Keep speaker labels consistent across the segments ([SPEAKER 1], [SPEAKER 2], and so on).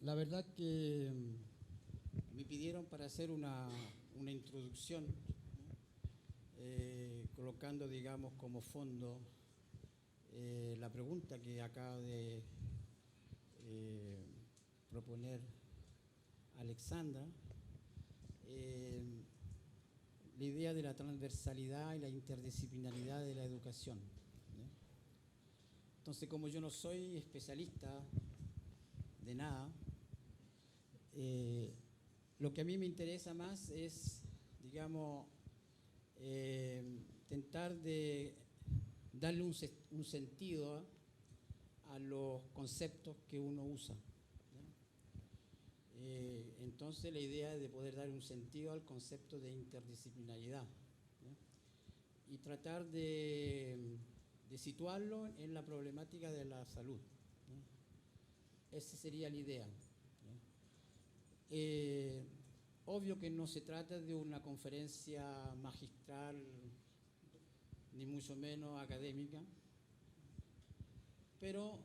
[SPEAKER 1] La verdad que me pidieron para hacer una introducción, colocando, digamos, como fondo la pregunta que acaba de proponer Alexandra, la idea de la transversalidad y la interdisciplinaridad de la educación, ¿no? Entonces, como yo no soy especialista de nada, lo que a mí me interesa más es, digamos, intentar de darle un sentido a los conceptos que uno usa, ¿no? Entonces la idea es de poder dar un sentido al concepto de interdisciplinaridad, ¿no? Y tratar de situarlo en la problemática de la salud, ¿no? Esa sería la idea, ¿no? Obvio que no se trata de una conferencia magistral, ni mucho menos académica, pero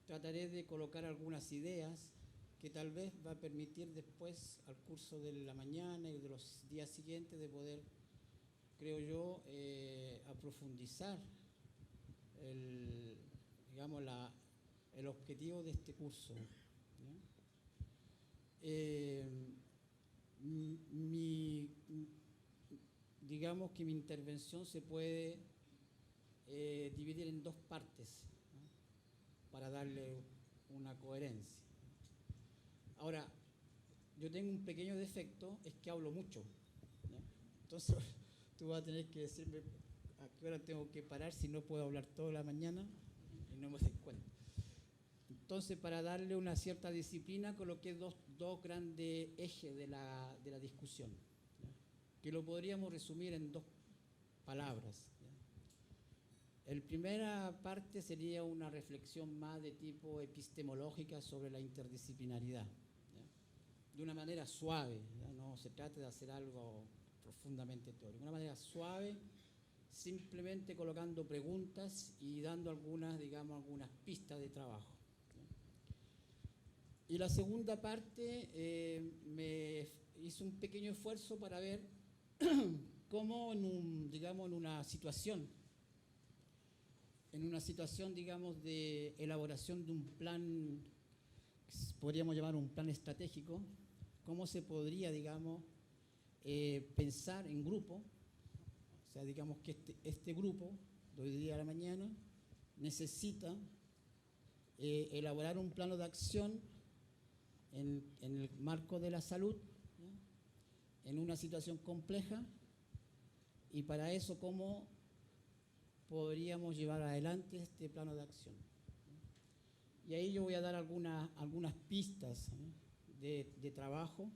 [SPEAKER 1] trataré de colocar algunas ideas que tal vez va a permitir después, al curso de la mañana y de los días siguientes, de poder, creo yo, aprofundizar digamos, el objetivo de este curso, ¿no? Digamos que mi intervención se puede dividir en dos partes, ¿no? Para darle una coherencia. Ahora, yo tengo un pequeño defecto, es que hablo mucho, ¿no? Entonces tú vas a tener que decirme a qué hora tengo que parar, si no puedo hablar toda la mañana y no me doy cuenta. Entonces, para darle una cierta disciplina, coloqué dos grandes ejes de la discusión, ¿ya? Que lo podríamos resumir en dos palabras, ¿ya? La primera parte sería una reflexión más de tipo epistemológica sobre la interdisciplinaridad, ¿ya? De una manera suave, ¿ya? No se trata de hacer algo profundamente teórico, de una manera suave, simplemente colocando preguntas y dando algunas, digamos, algunas pistas de trabajo. Y la segunda parte me hizo un pequeño esfuerzo para ver cómo digamos, en una situación, digamos, de elaboración de un plan, que podríamos llamar un plan estratégico, cómo se podría, digamos, pensar en grupo. O sea, digamos que este grupo, de hoy día a la mañana, necesita elaborar un plano de acción en el marco de la salud, ¿ya? En una situación compleja, y para eso, ¿cómo podríamos llevar adelante este plano de acción? Y ahí yo voy a dar algunas pistas, ¿no? de trabajo,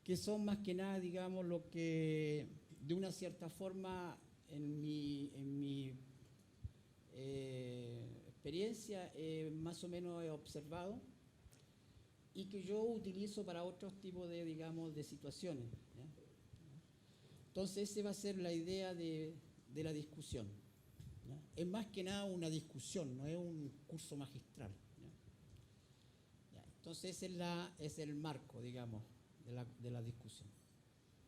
[SPEAKER 1] que son más que nada, digamos, lo que de una cierta forma en mi experiencia más o menos he observado y que yo utilizo para otros tipos de, digamos, de situaciones, ¿ya? Entonces, esa va a ser la idea de la discusión, ¿ya? Es más que nada una discusión, no es un curso magistral, ¿ya? Entonces, ese es el marco, digamos, de la discusión.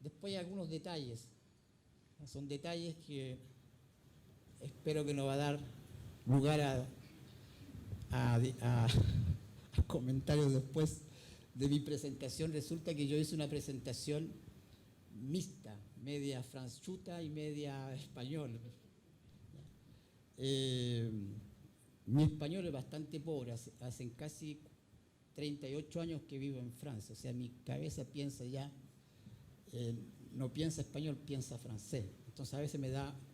[SPEAKER 1] Después hay algunos detalles, ¿no? Son detalles que espero que nos va a dar lugar a comentarios después de mi presentación. Resulta que yo hice una presentación mixta, media franchuta y media español. Mi español es bastante pobre, hacen casi 38 años que vivo en Francia, o sea, mi cabeza piensa ya, no piensa español, piensa francés. Entonces a veces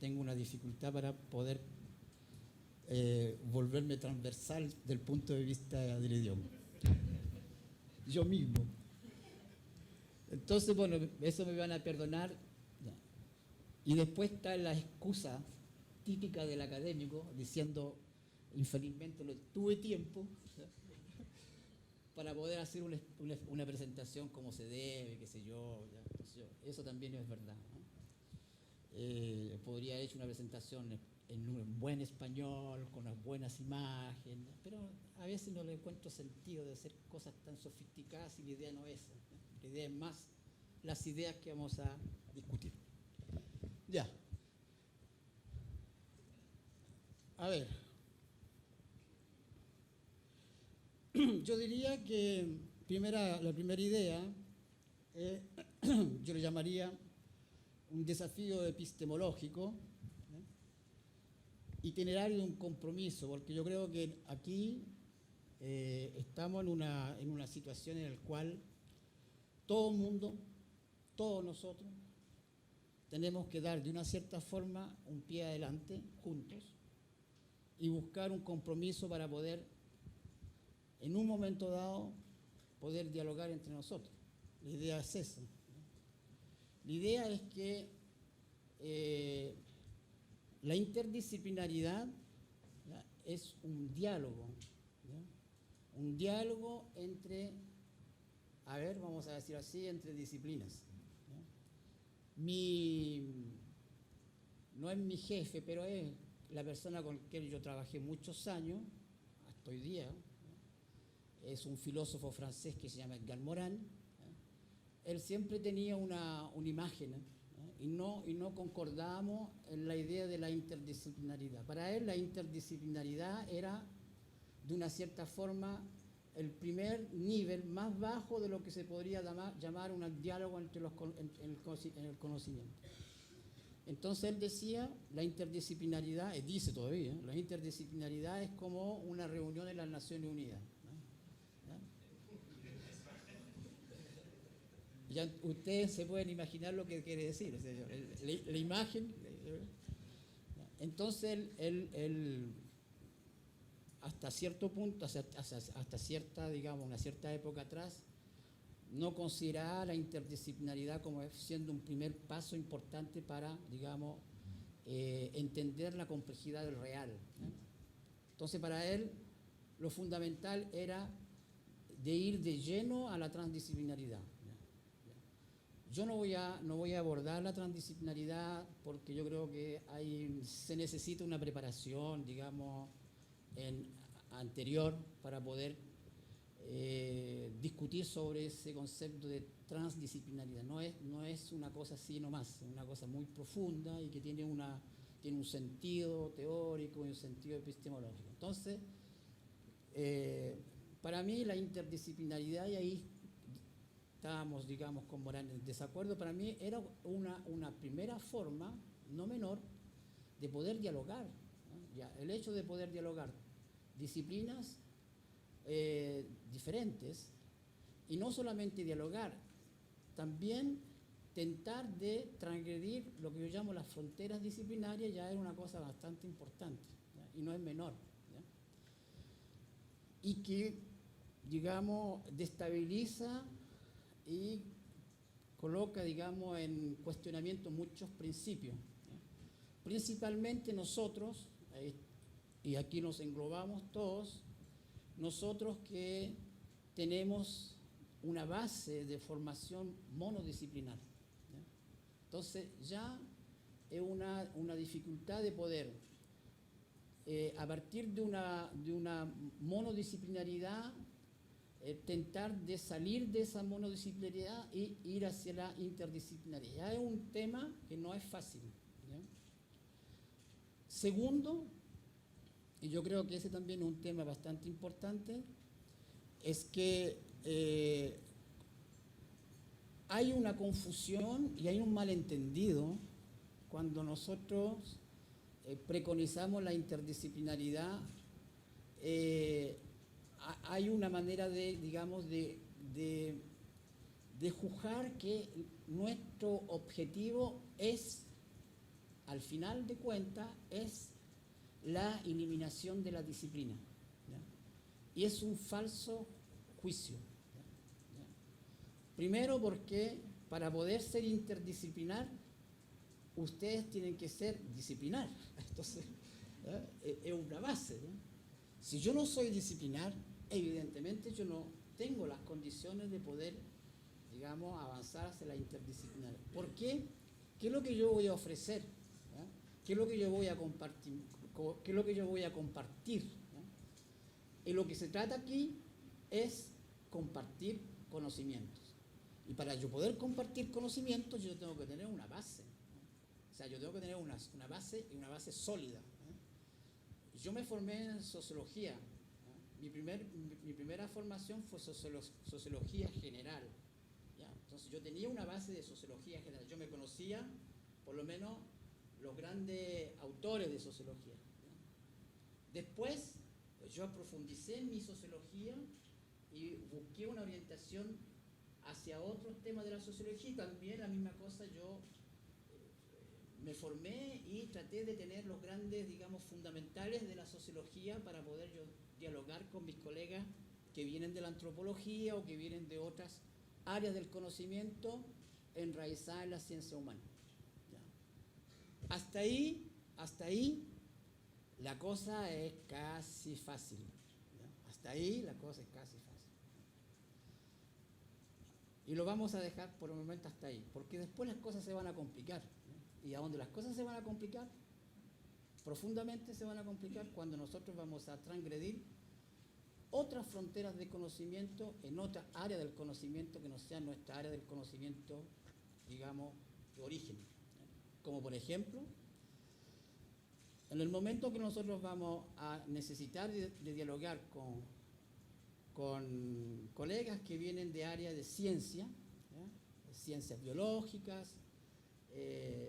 [SPEAKER 1] tengo una dificultad para poder volverme transversal del punto de vista del idioma. Yo mismo. Entonces, bueno, eso me van a perdonar. Y después está la excusa típica del académico, diciendo, infelizmente no tuve tiempo para poder hacer una presentación como se debe, qué sé yo, ya. Entonces, eso también es verdad, ¿no? podría haber hecho una presentación en un buen español, con unas buenas imágenes, pero a veces no le encuentro sentido de hacer cosas tan sofisticadas y la idea no es esa, ¿no? La idea es más las ideas que vamos a discutir. Ya. A ver. Yo diría que la primera idea, yo le llamaría un desafío epistemológico, itinerario de un compromiso, porque yo creo que aquí estamos en una situación en la cual todo el mundo, todos nosotros, tenemos que dar de una cierta forma un pie adelante, juntos, y buscar un compromiso para poder, en un momento dado, poder dialogar entre nosotros. La idea es esa. La idea es que la interdisciplinaridad, ¿ya?, es un diálogo, ¿ya?, un diálogo entre, vamos a decir así, entre disciplinas, ¿ya? No es mi jefe, pero es la persona con la que yo trabajé muchos años, hasta hoy día, ¿ya?, es un filósofo francés que se llama Edgar Morin, ¿ya? Él siempre tenía una imagen, ¿eh?, y no concordábamos en la idea de la interdisciplinaridad. Para él la interdisciplinaridad era, de una cierta forma, el primer nivel más bajo de lo que se podría llamar un diálogo en el conocimiento. Entonces él decía, la interdisciplinaridad, dice todavía, la interdisciplinaridad es como una reunión de las Naciones Unidas. Ya ustedes se pueden imaginar lo que quiere decir, o sea, la imagen. Entonces él hasta cierto punto, hasta cierta, digamos, una cierta época atrás, no consideraba la interdisciplinaridad como siendo un primer paso importante para, digamos, entender la complejidad del real, ¿eh? Entonces para él lo fundamental era de ir de lleno a la transdisciplinaridad. Yo no voy a abordar la transdisciplinaridad porque yo creo que se necesita una preparación, digamos, anterior para poder discutir sobre ese concepto de transdisciplinaridad. No es una cosa así nomás, es una cosa muy profunda y que tiene un sentido teórico y un sentido epistemológico. Entonces, para mí la interdisciplinaridad, y ahí estábamos, digamos, con Morán en desacuerdo, para mí era una primera forma, no menor, de poder dialogar, ¿no? Ya, el hecho de poder dialogar disciplinas diferentes, y no solamente dialogar, también tentar de transgredir lo que yo llamo las fronteras disciplinarias, ya es una cosa bastante importante, ¿ya?, y no es menor, ¿ya?, y que, digamos, destabiliza y coloca, digamos, en cuestionamiento muchos principios, ¿ya? Principalmente nosotros, y aquí nos englobamos todos, nosotros que tenemos una base de formación monodisciplinar, ¿ya? Entonces ya es una dificultad de poder, a partir de una monodisciplinaridad, tentar de salir de esa monodisciplinaridad e ir hacia la interdisciplinaridad. Es un tema que no es fácil, ¿ya? Segundo, y yo creo que ese también es un tema bastante importante, es que hay una confusión y hay un malentendido cuando nosotros preconizamos la interdisciplinaridad. Hay una manera de juzgar que nuestro objetivo es, al final de cuentas, es la eliminación de la disciplina, ¿ya? Y es un falso juicio, ¿ya? Primero porque para poder ser interdisciplinar, ustedes tienen que ser disciplinar. Entonces, es una base, ¿no? Si yo no soy disciplinar, evidentemente yo no tengo las condiciones de poder, digamos, avanzar hacia la interdisciplinaridad. ¿Por qué? ¿Qué es lo que yo voy a ofrecer? ¿Ya? ¿qué es lo que yo voy a compartir? ¿Qué es lo que yo voy a compartir? ¿No? Y lo que se trata aquí es compartir conocimientos. Y para yo poder compartir conocimientos, yo tengo que tener una base, ¿no? O sea, yo tengo que tener una base y una base sólida, ¿no? Yo me formé en sociología, ¿no? Mi primera formación fue sociología general, ¿ya? Entonces yo tenía una base de sociología general. Yo me conocía, por lo menos, los grandes autores de sociología, ¿no? Después, pues yo profundicé en mi sociología y busqué una orientación hacia otros temas de la sociología, y también la misma cosa, yo me formé y traté de tener los grandes, digamos, fundamentales de la sociología para poder yo dialogar con mis colegas que vienen de la antropología o que vienen de otras áreas del conocimiento enraizadas en la ciencia humana. ¿Ya? Hasta ahí la cosa es casi fácil. ¿Ya? Hasta ahí la cosa es casi fácil. Y lo vamos a dejar por el momento hasta ahí, porque después las cosas se van a complicar, ¿no? Y a donde las cosas se van a complicar, profundamente se van a complicar cuando nosotros vamos a transgredir otras fronteras de conocimiento en otra área del conocimiento que no sea nuestra área del conocimiento, digamos, de origen, ¿no? Como por ejemplo, en el momento que nosotros vamos a necesitar de dialogar con colegas que vienen de áreas de ciencia, ¿ya? Ciencias biológicas,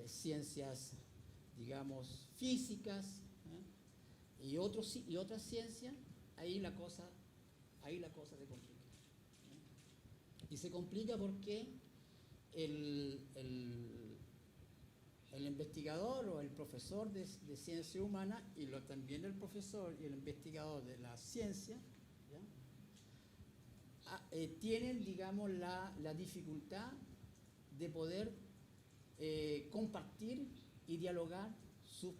[SPEAKER 1] ciencias, digamos, físicas, ¿ya? y otras ciencias, ahí la cosa se complica, ¿ya? Y se complica porque el investigador o el profesor de ciencia humana y también el profesor y el investigador de la ciencia, ¿ya? Tienen, digamos, la dificultad de poder compartir y dialogar sus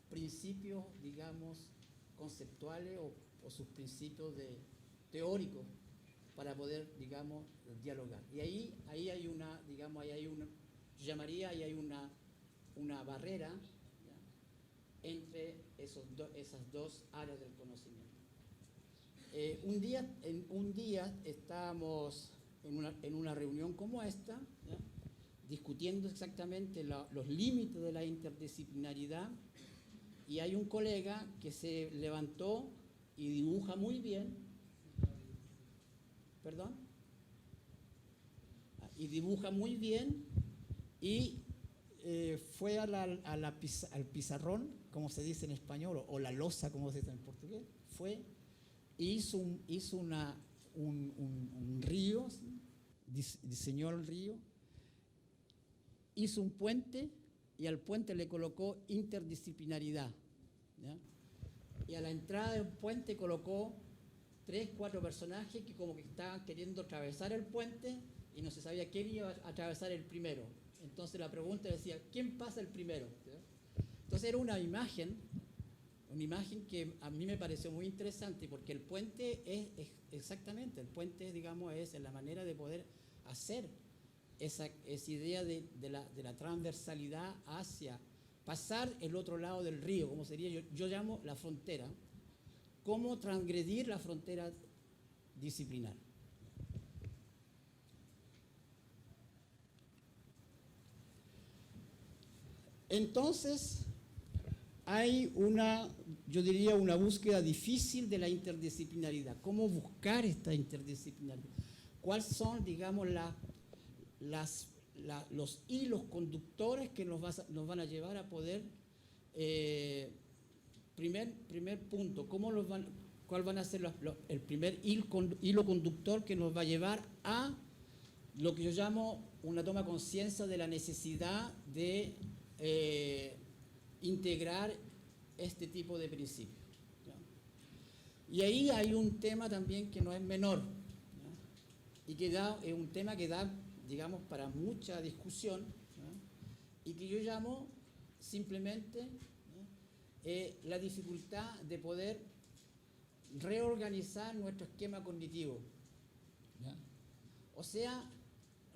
[SPEAKER 1] principios, digamos, conceptuales o sus principios teóricos para poder, digamos, dialogar. Y ahí hay una, digamos, yo llamaría, ahí hay una barrera, ¿ya? Entre esas dos áreas del conocimiento. Un día estábamos en una reunión como esta, ¿ya? Discutiendo exactamente los límites de la interdisciplinaridad, y hay un colega que se levantó y dibuja muy bien, ¿perdón? Y dibuja muy bien y fue al pizarrón, como se dice en español, o la losa, como se dice en portugués, hizo un río, diseñó el río, hizo un puente y al puente le colocó interdisciplinaridad, ¿ya? Y a la entrada del puente colocó 3, 4 personajes que como que estaban queriendo atravesar el puente y no se sabía quién iba a atravesar el primero. Entonces la pregunta decía, ¿quién pasa el primero? ¿Ya? Entonces era una imagen que a mí me pareció muy interesante, porque el puente es exactamente, el puente, digamos, es la manera de poder hacer esa idea de la transversalidad hacia pasar el otro lado del río, como sería, yo llamo la frontera, cómo transgredir la frontera disciplinar. Entonces, hay yo diría, una búsqueda difícil de la interdisciplinaridad. ¿Cómo buscar esta interdisciplinaridad? ¿Cuáles son, digamos, los hilos conductores que nos van a llevar a poder, primer punto, cuál van a ser el primer hilo conductor que nos va a llevar a lo que yo llamo una toma de conciencia de la necesidad de integrar este tipo de principios, ¿ya? Y ahí hay un tema también que no es menor, ¿ya? Y que es un tema que da, digamos, para mucha discusión, ¿ya? Y que yo llamo simplemente, ¿ya? La dificultad de poder reorganizar nuestro esquema cognitivo, ¿ya? O sea,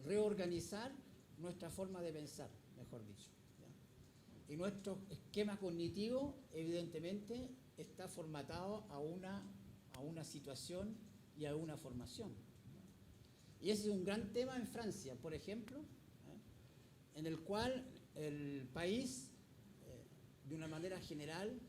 [SPEAKER 1] reorganizar nuestra forma de pensar, mejor dicho, ¿ya? Y nuestro esquema cognitivo, evidentemente, está formatado a una situación y a una formación. Y ese es un gran tema en Francia, por ejemplo, en el cual el país, de una manera general,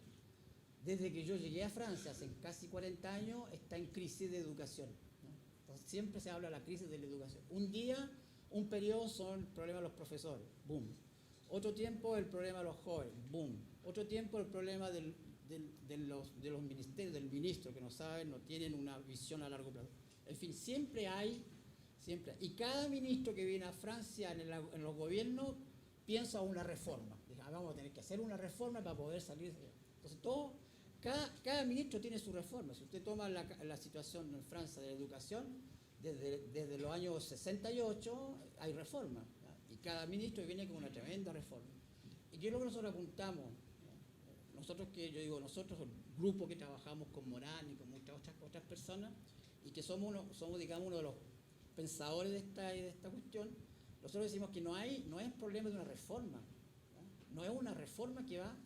[SPEAKER 1] desde que yo llegué a Francia hace casi 40 años, está en crisis de educación, ¿no? Entonces, siempre se habla de la crisis de la educación. Un día, un periodo son el problema de los profesores, boom. Otro tiempo el problema de los jóvenes, boom. Otro tiempo el problema de los ministerios, del ministro, que no saben, no tienen una visión a largo plazo. En fin, siempre hay. Y cada ministro que viene a Francia en los gobiernos piensa una reforma. Dice, vamos a tener que hacer una reforma para poder salir. Entonces, cada ministro tiene su reforma. Si usted toma la situación en Francia de la educación, desde los años 68 hay reforma, ¿no? Y cada ministro viene con una tremenda reforma. ¿Y qué es lo que nosotros apuntamos? Nosotros, el grupo que trabajamos con Morán y con muchas otras personas, y que somos digamos, uno de los pensadores de esta cuestión, nosotros decimos que no es problema de una reforma, ¿no? No es una reforma que va,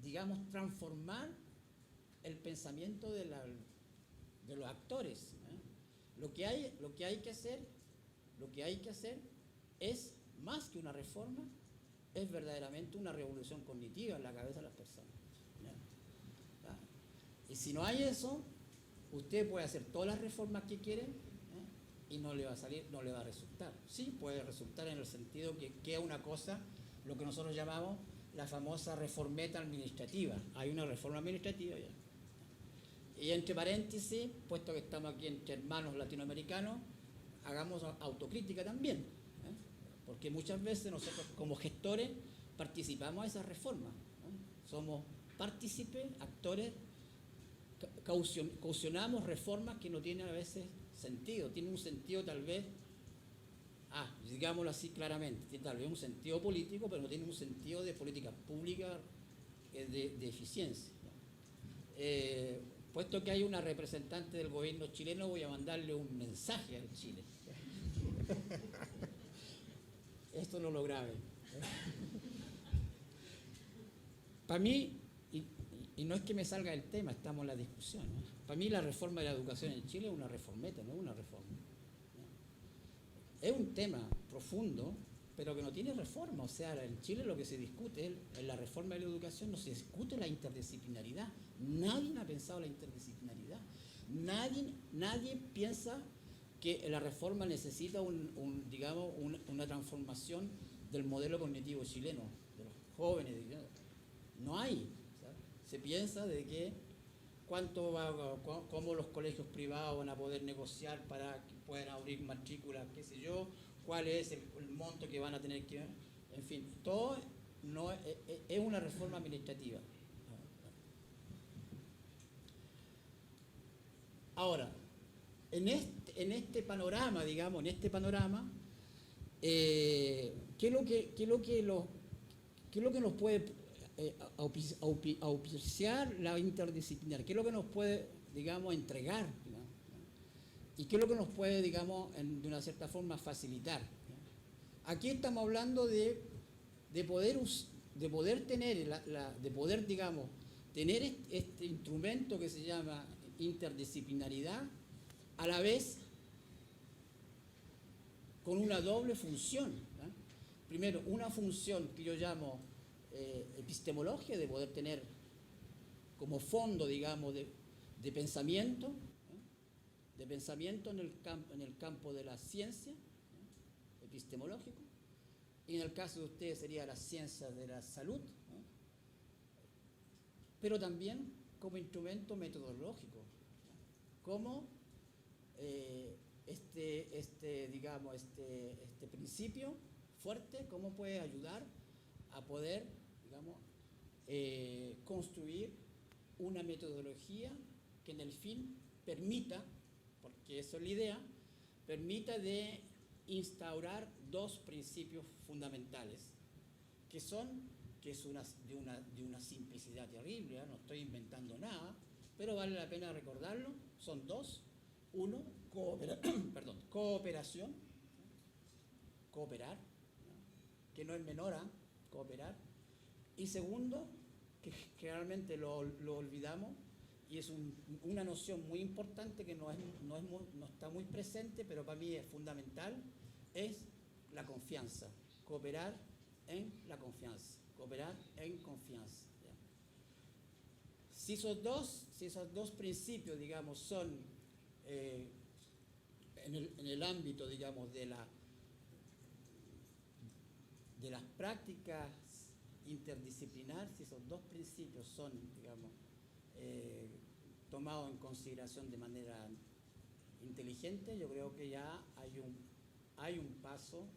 [SPEAKER 1] digamos, transformar el pensamiento de los actores, ¿eh? Lo que hay que hacer es, más que una reforma, es verdaderamente una revolución cognitiva en la cabeza de las personas, ¿ya? Y si no hay eso, usted puede hacer todas las reformas que quiere, y no le va a resultar. Sí, puede resultar en el sentido que queda una cosa, lo que nosotros llamamos la famosa reformeta administrativa. Hay una reforma administrativa ya. Y entre paréntesis, puesto que estamos aquí entre hermanos latinoamericanos, hagamos autocrítica también, ¿eh? Porque muchas veces nosotros como gestores participamos de esas reformas, ¿eh? Somos partícipes, actores, caucionamos reformas que no tienen a veces sentido, tiene un sentido tal vez, digámoslo así claramente, tiene tal vez un sentido político, pero no tiene un sentido de política pública, de eficiencia. Puesto que hay una representante del gobierno chileno, voy a mandarle un mensaje al Chile. Esto no lo grabe. Para mí, y no es que me salga el tema, estamos en la discusión, ¿no? Para mí la reforma de la educación en Chile es una reformeta, no es una reforma, ¿no? Es un tema profundo, pero que no tiene reforma. O sea, en Chile lo que se discute, en la reforma de la educación no se discute la interdisciplinaridad. Nadie ha pensado la interdisciplinaridad. Nadie piensa que la reforma necesita una transformación del modelo cognitivo chileno, de los jóvenes. No hay. Se piensa de que cómo los colegios privados van a poder negociar para que puedan abrir matrículas, qué sé yo, cuál es el monto que van a tener que... En fin, todo no es una reforma administrativa. Ahora, en este panorama, digamos, ¿qué es lo que nos puede auspiciar la interdisciplinar? ¿Qué es lo que nos puede, digamos, entregar, digamos? ¿Y qué es lo que nos puede, digamos, de una cierta forma facilitar? Aquí estamos hablando de poder tener, digamos, tener este instrumento que se llama interdisciplinaridad, a la vez con una doble función, ¿no? Primero, una función que yo llamo epistemología, de poder tener como fondo, digamos, de pensamiento, ¿no? De pensamiento en el campo de la ciencia, ¿no? Epistemológico, y en el caso de ustedes sería la ciencia de la salud, ¿no? Pero también como instrumento metodológico, ¿no? Como este principio fuerte, cómo puede ayudar a poder, digamos, construir una metodología que en el fin permita, porque eso es la idea, permita de instaurar dos principios fundamentales, que es de una simplicidad terrible, ¿eh? No estoy inventando nada, pero vale la pena recordarlo. Son dos. Uno, cooperación, ¿no? Cooperar, ¿no? Que no es menor, cooperar. Y segundo, que generalmente lo olvidamos, y es una noción muy importante que no está muy presente, pero para mí es fundamental, es la confianza. Cooperar en la confianza. Cooperar en confianza. ¿Ya? Si esos dos principios, digamos, son en el ámbito, digamos, de las prácticas interdisciplinares, si esos dos principios son, digamos, tomados en consideración de manera inteligente, yo creo que ya hay un paso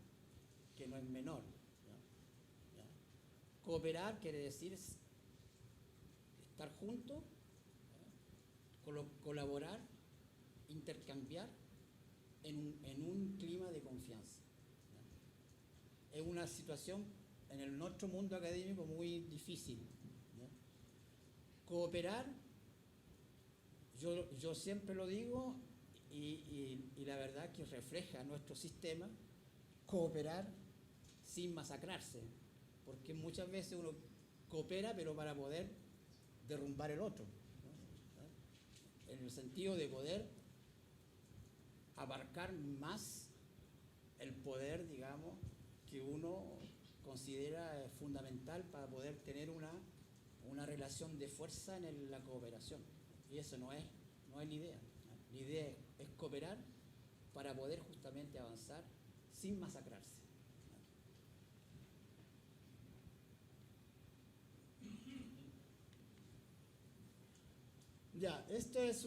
[SPEAKER 1] que no es menor. ¿Ya? ¿Ya? Cooperar quiere decir estar juntos, colaborar, intercambiar en un clima de confianza. ¿Ya? Es una situación en nuestro mundo académico muy difícil. ¿Ya? Cooperar, yo siempre lo digo, y la verdad que refleja nuestro sistema, cooperar sin masacrarse, porque muchas veces uno coopera pero para poder derrumbar el otro, ¿no? En el sentido de poder abarcar más el poder, digamos, que uno considera fundamental para poder tener una relación de fuerza en la cooperación. Y eso no es la idea. La idea es cooperar para poder justamente avanzar sin masacrarse. Ya, entonces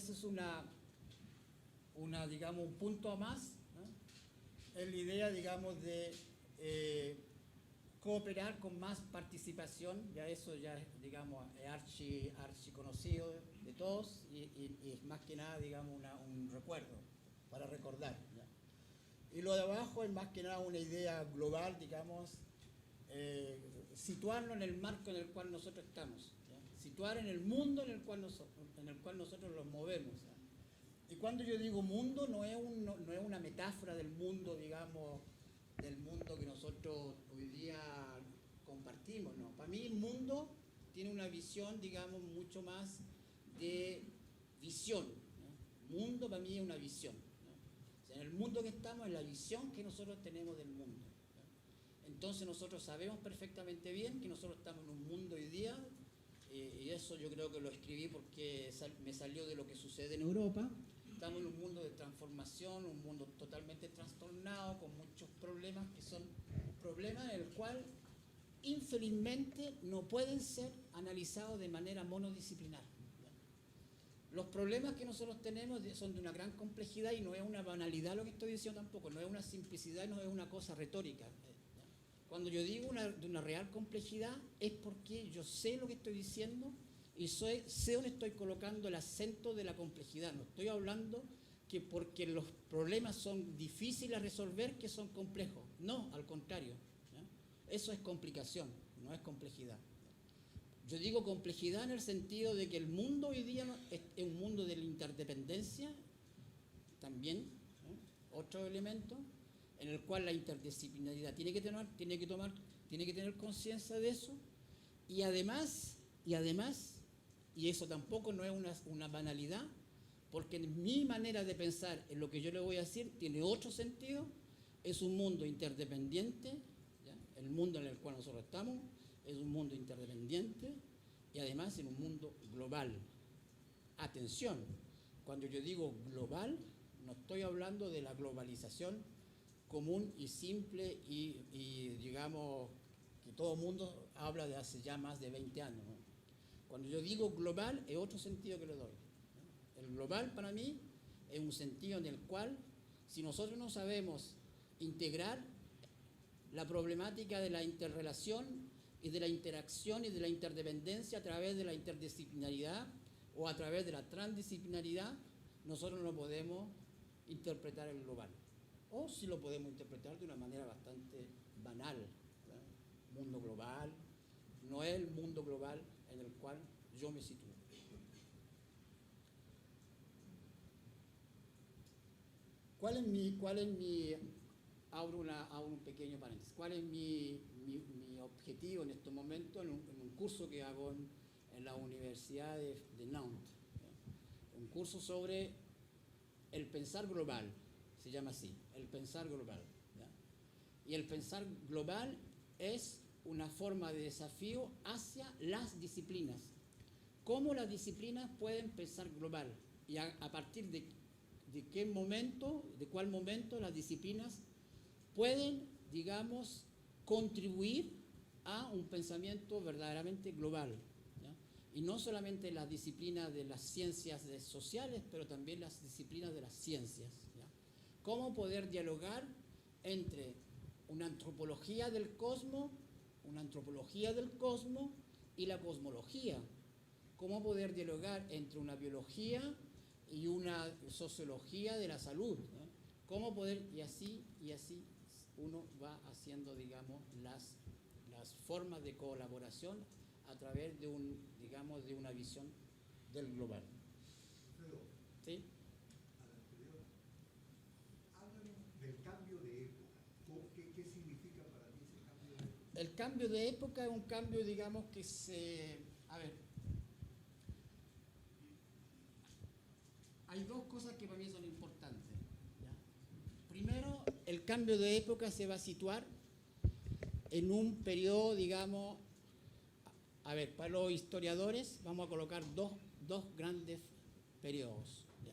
[SPEAKER 1] eso es digamos, un punto a más, ¿no? Es la idea, digamos, de cooperar con más participación, ya eso ya es, digamos, archi conocido de todos, y es más que nada, digamos, un recuerdo, para recordar, ¿ya? Y lo de abajo es más que nada una idea global, digamos, situarnos en el marco en el cual nosotros estamos, ¿ya? Situar en el mundo en el cual nosotros nos movemos, ¿ya? Y cuando yo digo mundo, no es una metáfora del mundo, digamos, del mundo que nosotros hoy día compartimos, ¿no? Para mí el mundo tiene una visión, digamos, mucho más de visión, ¿no? Mundo para mí es una visión, ¿no? O sea, en el mundo que estamos, en la visión que nosotros tenemos del mundo, ¿no? Entonces nosotros sabemos perfectamente bien que nosotros estamos en un mundo hoy día, y eso yo creo que lo escribí porque me salió de lo que sucede en Europa. Estamos en un mundo de transformación, un mundo totalmente trastornado, con muchos problemas que son problemas en el cual infelizmente no pueden ser analizados de manera monodisciplinar. Los problemas que nosotros tenemos son de una gran complejidad y no es una banalidad lo que estoy diciendo tampoco, no es una simplicidad, no es una cosa retórica. Cuando yo digo de una real complejidad es porque yo sé lo que estoy diciendo y sé dónde estoy colocando el acento de la complejidad. No estoy hablando que porque los problemas son difíciles a resolver que son complejos. No, al contrario, ¿ya? Eso es complicación, no es complejidad. Yo digo complejidad en el sentido de que el mundo hoy día es un mundo de la interdependencia, también, ¿eh? Otro elemento, en el cual la interdisciplinaridad tiene que tener conciencia de eso, y además, y eso tampoco no es una banalidad, porque en mi manera de pensar, en lo que yo le voy a decir, tiene otro sentido, es un mundo interdependiente, ¿ya? El mundo en el cual nosotros estamos es un mundo interdependiente y además en un mundo global. Atención, cuando yo digo global, no estoy hablando de la globalización común y simple y digamos que todo el mundo habla de hace ya más de 20 años, ¿no? Cuando yo digo global es otro sentido que le doy. El global para mí es un sentido en el cual si nosotros no sabemos integrar la problemática de la interrelación y de la interacción y de la interdependencia a través de la interdisciplinaridad o a través de la transdisciplinaridad, nosotros no podemos interpretar el global. O si lo podemos interpretar de una manera bastante banal, ¿verdad? Mundo global, no es el mundo global en el cual yo me sitúo. ¿Cuál es mi abro un pequeño paréntesis, cuál es mi metido en estos momentos en un curso que hago en la Universidad de Nantes, ¿ya? Un curso sobre el pensar global, se llama así, el pensar global, ¿ya? Y el pensar global es una forma de desafío hacia las disciplinas. ¿Cómo las disciplinas pueden pensar global? Y a partir de qué momento, de cuál momento las disciplinas pueden, digamos, contribuir a un pensamiento verdaderamente global, ¿ya? Y no solamente las disciplinas de las ciencias sociales, pero también las disciplinas de las ciencias, ¿ya? Cómo poder dialogar entre una antropología del cosmos y la cosmología. Cómo poder dialogar entre una biología y una sociología de la salud, ¿no? Cómo poder, y así uno va haciendo, digamos, las formas de colaboración a través de de una visión del global. ¿Sí?
[SPEAKER 2] Al anterior, háblanos del cambio de época. ¿Qué significa para ti ese cambio de época?
[SPEAKER 1] El cambio de época es un cambio, digamos, hay dos cosas que para mí son importantes, ¿ya? Primero, el cambio de época se va a situar en un periodo, digamos, para los historiadores vamos a colocar dos grandes periodos, ¿ya?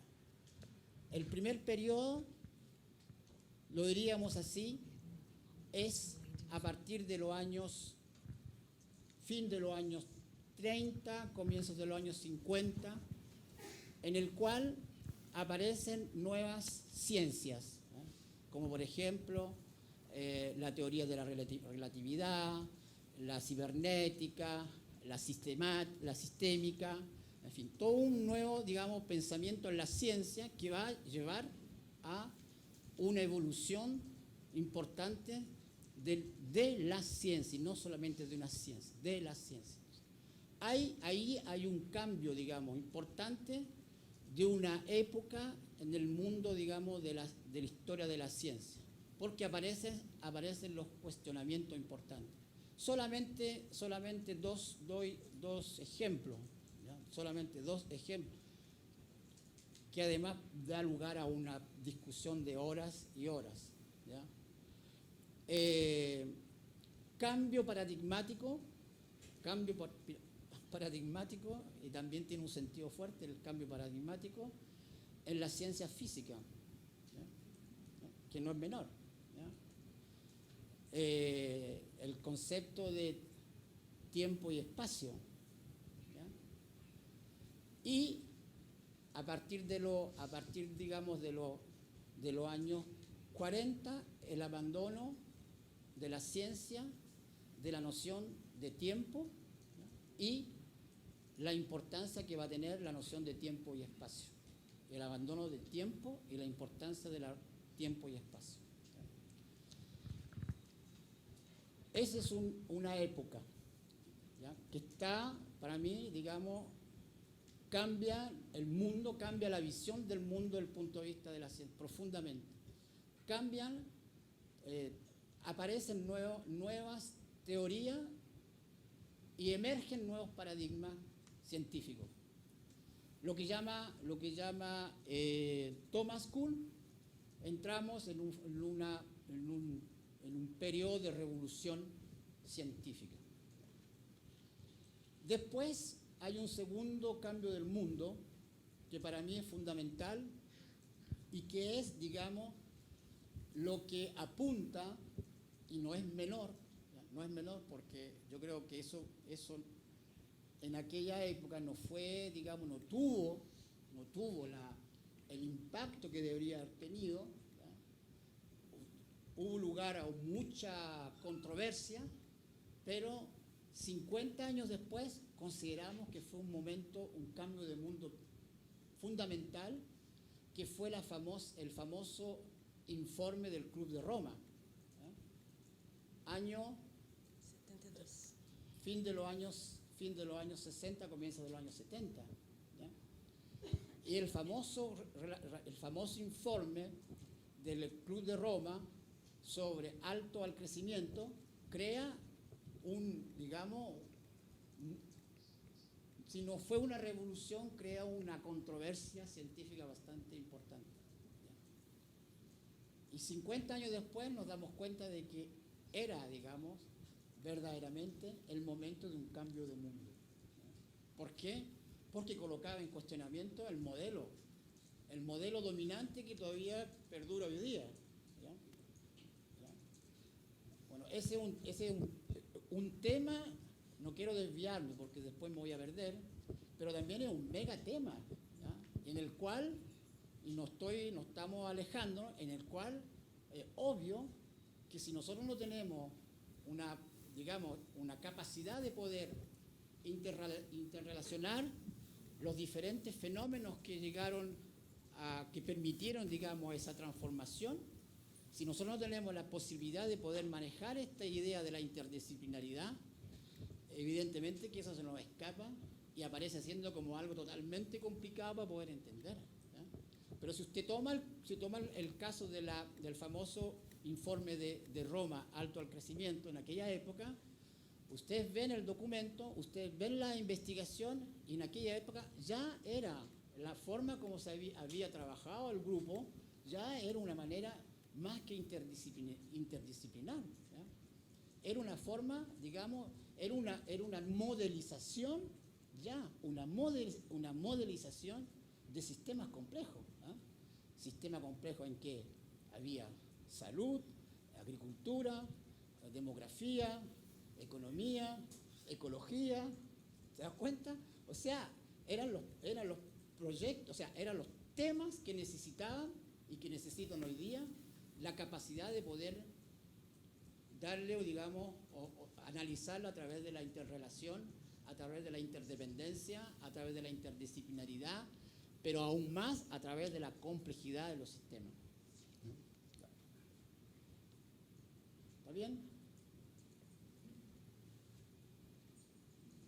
[SPEAKER 1] El primer periodo, lo diríamos así, es a partir de los años, fin de los años 30, comienzos de los años 50, en el cual aparecen nuevas ciencias, ¿no? Como por ejemplo la teoría de la relatividad, la cibernética, la sistémica, en fin, todo un nuevo, digamos, pensamiento en la ciencia que va a llevar a una evolución importante de la ciencia, y no solamente de una ciencia, de la ciencia. Ahí hay un cambio, digamos, importante de una época en el mundo, digamos, de la historia de la ciencia, porque aparecen los cuestionamientos importantes. Solamente doy dos ejemplos, ¿ya? Solamente dos ejemplos, que además da lugar a una discusión de horas y horas, ¿ya? Cambio paradigmático, y también tiene un sentido fuerte el cambio paradigmático en la ciencia física, ¿ya? Que no es menor, ¿ya? El concepto de tiempo y espacio, ¿ya? Y a partir, digamos, de los años 40, el abandono de la ciencia, de la noción de tiempo, ¿ya? Y la importancia que va a tener la noción de tiempo y espacio. El abandono del tiempo y la importancia del tiempo y espacio. Esa es una época, ¿ya? Que está, para mí, digamos, cambia el mundo, cambia la visión del mundo desde el punto de vista de la ciencia, profundamente. Aparecen nuevas teorías y emergen nuevos paradigmas científicos. Lo que llama Thomas Kuhn, entramos en un periodo de revolución científica. Después hay un segundo cambio del mundo que para mí es fundamental y que es, digamos, lo que apunta, y no es menor porque yo creo que eso en aquella época no fue, digamos, no tuvo el impacto que debería haber tenido, ¿ya? Hubo lugar a mucha controversia, pero 50 años después consideramos que fue un cambio de mundo fundamental, que fue el famoso informe del Club de Roma, ¿eh? Fin de los años 60, comienzo de los años 70, ¿ya? Y el famoso informe del Club de Roma sobre alto al crecimiento crea un digamos, si no fue una revolución, crea una controversia científica bastante importante. ¿Ya? Y 50 años después nos damos cuenta de que era, digamos, verdaderamente el momento de un cambio de mundo. ¿Ya? ¿Por qué? Porque colocaba en cuestionamiento el modelo dominante que todavía perdura hoy día. ¿Ya? ¿Ya? Bueno, ese es un tema, no quiero desviarme porque después me voy a perder, pero también es un mega tema, ¿ya? En el cual, y no estamos alejando, en el cual es obvio que si nosotros no tenemos una capacidad de poder interrelacionar los diferentes fenómenos que que permitieron, digamos, esa transformación, si nosotros no tenemos la posibilidad de poder manejar esta idea de la interdisciplinaridad, evidentemente que eso se nos escapa y aparece siendo como algo totalmente complicado para poder entender. ¿Ya? Pero si usted toma el caso del famoso informe de Roma, Alto al Crecimiento, en aquella época, ustedes ven el documento, ustedes ven la investigación, y en aquella época ya era la forma como se había trabajado el grupo, ya era una manera más que interdisciplinar. ¿Ya? Era una forma, digamos, era una modelización, ya, una modelización de sistemas complejos. ¿Ah? Sistema complejo en que había salud, agricultura, demografía, economía, ecología, ¿te das cuenta? O sea, eran los proyectos, o sea, eran los temas que necesitaban y que necesitan hoy día la capacidad de poder darle, digamos, o analizarlo a través de la interrelación, a través de la interdependencia, a través de la interdisciplinaridad, pero aún más a través de la complejidad de los sistemas. ¿Está bien?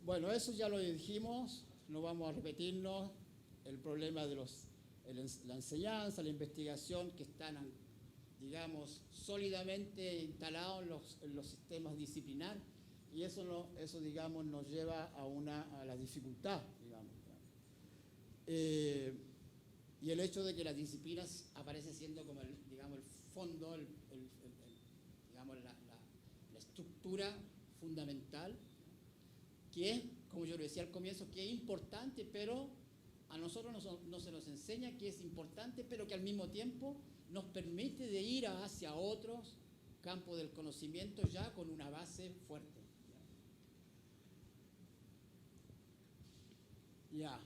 [SPEAKER 1] Bueno, eso ya lo dijimos, no vamos a repetirnos. El problema de la enseñanza, la investigación, que están, digamos, sólidamente instalados en los sistemas disciplinares, y eso digamos, nos lleva a la dificultad, digamos. Y el hecho de que las disciplinas aparece siendo como el fondo, digamos, la estructura fundamental, que es, como yo lo decía al comienzo, que es importante, pero a nosotros no se nos enseña que es importante, pero que al mismo tiempo nos permite de ir hacia otros campos del conocimiento ya con una base fuerte. Ya.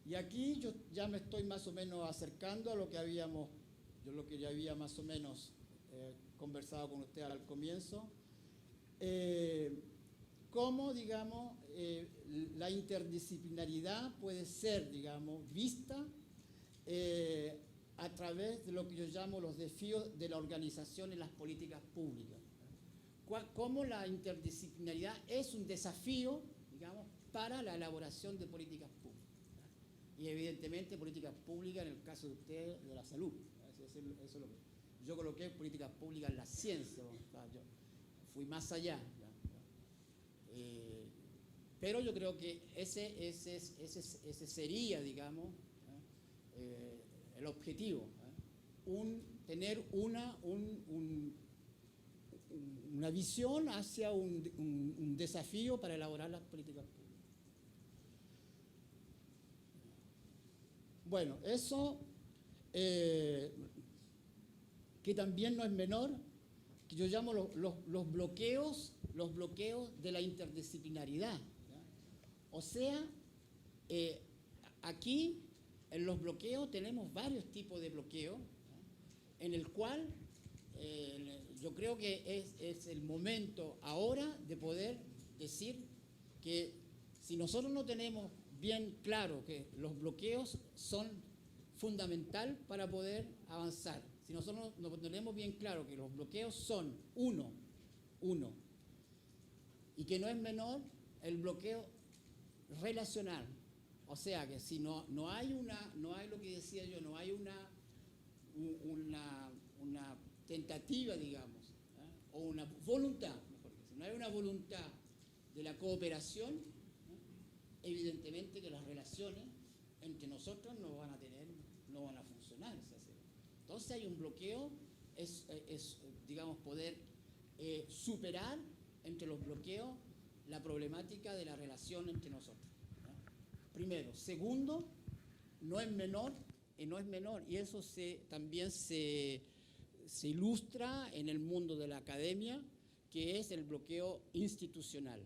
[SPEAKER 1] Y aquí yo ya me estoy más o menos acercando a lo que ya había más o menos conversado con usted al comienzo. Cómo, digamos, la interdisciplinaridad puede ser, digamos, vista a través de lo que yo llamo los desafíos de la organización en las políticas públicas. Cómo la interdisciplinaridad es un desafío, digamos, para la elaboración de políticas públicas. Y evidentemente políticas públicas, en el caso de usted, de la salud. Eso es lo que yo coloqué, políticas públicas en la ciencia. Yo fui más allá. Pero yo creo que ese sería, digamos, el objetivo, tener una visión hacia un desafío para elaborar las políticas públicas. Bueno, eso que también no es menor, que yo llamo los bloqueos de la interdisciplinaridad. ¿Ya? O sea, aquí en los bloqueos tenemos varios tipos de bloqueos, ¿ya? En el cual yo creo que es el momento ahora de poder decir que si nosotros no tenemos bien claro que los bloqueos son fundamental para poder avanzar, si nosotros no tenemos bien claro que los bloqueos son uno, y que no es menor el bloqueo relacional, o sea que si no hay lo que decía yo, no hay una tentativa, digamos, ¿eh? O una voluntad, mejor que no hay una voluntad de la cooperación, ¿no? Evidentemente que las relaciones entre nosotros no van a funcionar. Entonces hay un bloqueo, digamos, poder superar entre los bloqueos la problemática de la relación entre nosotros, ¿no? Primero. Segundo, no es menor, y eso también se ilustra en el mundo de la academia, que es el bloqueo institucional.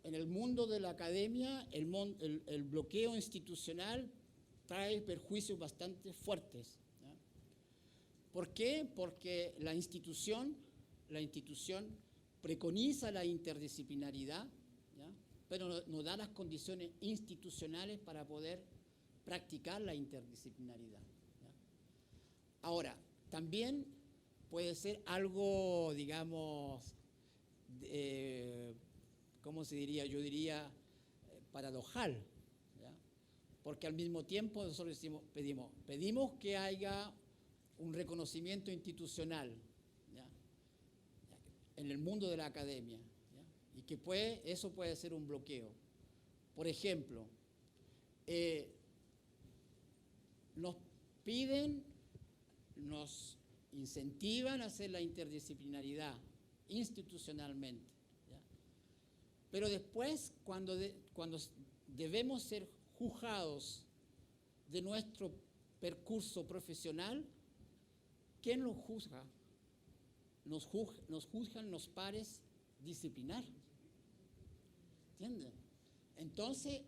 [SPEAKER 1] En el mundo de la academia, el bloqueo institucional trae perjuicios bastante fuertes, ¿no? ¿Por qué? Porque la institución preconiza la interdisciplinaridad, ¿ya? Pero no da las condiciones institucionales para poder practicar la interdisciplinaridad, ¿ya? Ahora, también puede ser algo, digamos, ¿cómo se diría? Yo diría paradojal, ¿ya? Porque al mismo tiempo nosotros pedimos que haya un reconocimiento institucional, ¿ya? En el mundo de la academia, ¿ya? Y que eso puede ser un bloqueo. Por ejemplo, nos incentivan a hacer la interdisciplinaridad institucionalmente, ¿ya? Pero después, cuando debemos ser juzgados de nuestro percurso profesional, ¿quién nos juzga? Nos juzgan los pares disciplinarios. ¿Entienden? Entonces,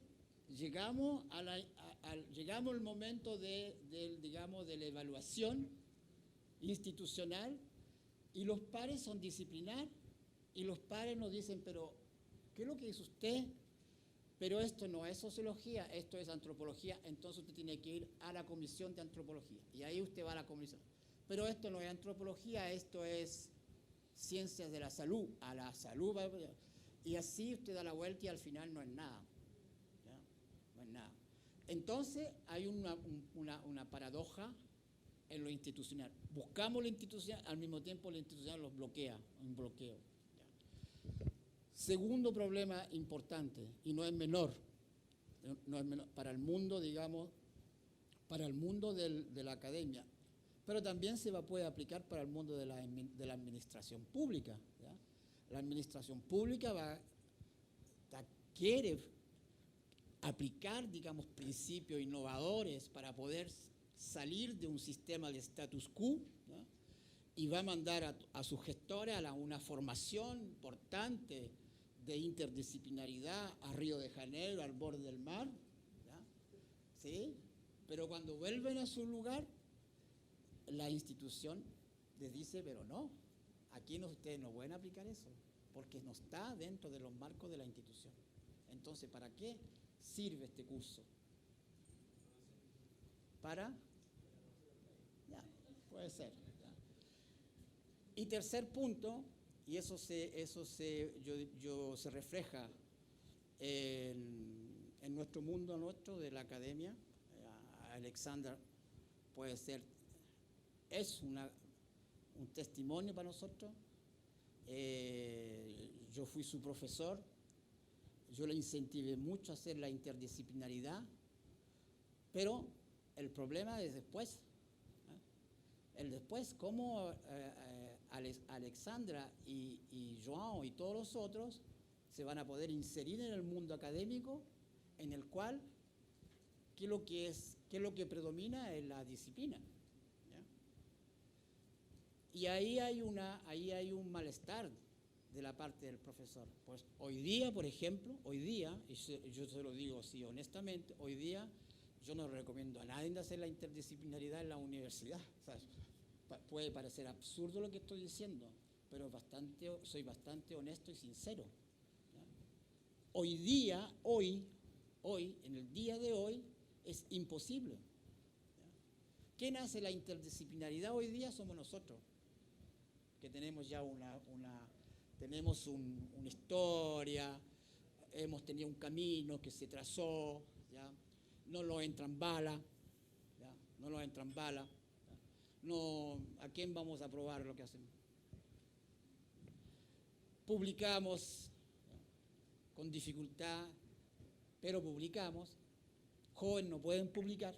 [SPEAKER 1] llegamos al momento de la evaluación institucional, y los pares son disciplinar, y los pares nos dicen, pero ¿qué es lo que dice usted? Pero esto no es sociología, esto es antropología, entonces usted tiene que ir a la comisión de antropología, y ahí usted va a la comisión. Pero esto no es antropología, esto es ciencias de la salud, a la salud, y así usted da la vuelta y al final no es nada, ¿ya? No es nada. Entonces hay una paradoja en lo institucional. Buscamos lo institucional, al mismo tiempo lo institucional los bloquea, un bloqueo, ¿ya? Segundo problema importante, y no es menor para el mundo, digamos, para el mundo de la academia, pero también puede aplicar para el mundo de la administración pública, ¿ya? La administración pública quiere aplicar, digamos, principios innovadores para poder salir de un sistema de status quo, ¿no? Y va a mandar a sus gestores a una formación importante de interdisciplinaridad a Río de Janeiro, al borde del mar, ¿ya? ¿Sí? Pero cuando vuelven a su lugar, la institución les dice, pero no, aquí ustedes no pueden aplicar eso, porque no está dentro de los marcos de la institución. Entonces, ¿para qué sirve este curso? Ya, puede ser, ya. Y tercer punto, y eso se refleja en nuestro mundo de la academia. Alexandra es un testimonio para nosotros. Yo fui su profesor, yo le incentivé mucho a hacer la interdisciplinaridad, pero el problema es después. El después, cómo Alexandra y João y todos los otros se van a poder inserir en el mundo académico, en el cual, ¿qué es lo que predomina? Es la disciplina, ¿ya? Y ahí hay un malestar de la parte del profesor. Pues hoy día, por ejemplo, y yo se lo digo así honestamente, hoy día yo no recomiendo a nadie de hacer la interdisciplinaridad en la universidad. O sea, puede parecer absurdo lo que estoy diciendo, pero soy bastante honesto y sincero, ¿ya? Hoy, en el día de hoy, es imposible, ¿ya? ¿Quién hace la interdisciplinaridad hoy día? Somos nosotros, que tenemos ya tenemos una historia, hemos tenido un camino que se trazó, ¿ya? No nos entran balas, ¿ya? No nos entran balas. No, ¿a quién vamos a probar lo que hacemos? publicamos con dificultad, pero publicamos. Jóvenes no pueden publicar,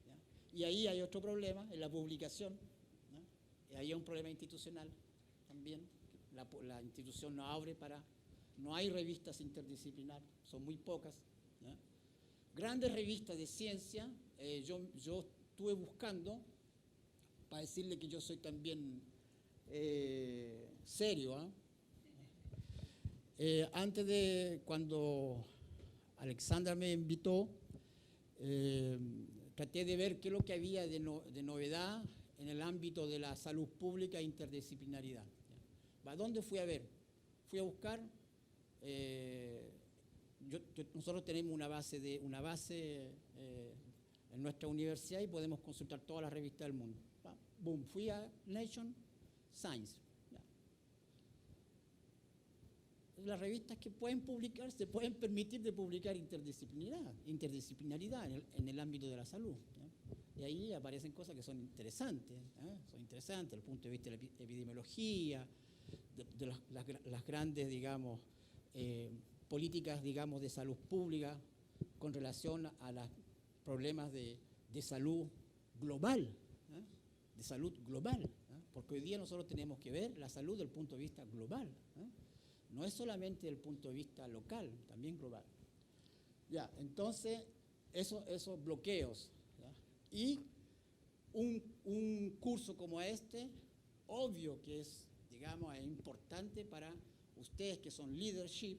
[SPEAKER 1] ¿ya? Y ahí hay otro problema en la publicación, ¿no? Y ahí hay un problema institucional también. La institución no abre no hay revistas interdisciplinares, son muy pocas, ¿ya? Grandes revistas de ciencia, yo estuve buscando, para decirle que yo soy también serio, antes de cuando Alexandra me invitó, traté de ver qué es lo que había de novedad en el ámbito de la salud pública e interdisciplinaridad. ¿A dónde fui a ver? Fui a buscar, nosotros tenemos una base en nuestra universidad y podemos consultar todas las revistas del mundo. Boom, fui a Nation Science. Las revistas que pueden publicar, se pueden permitir de publicar interdisciplinaridad en el ámbito de la salud, ¿no? Y ahí aparecen cosas que son interesantes, desde el punto de vista de la epidemiología, de las grandes, digamos, políticas, digamos, de salud pública con relación a los problemas de salud global, de salud global, porque hoy día nosotros tenemos que ver la salud desde el punto de vista global, no es solamente desde el punto de vista local, también global. Ya, entonces, esos bloqueos, ¿ya? Y un curso como este, obvio que es, digamos, es importante para ustedes que son leadership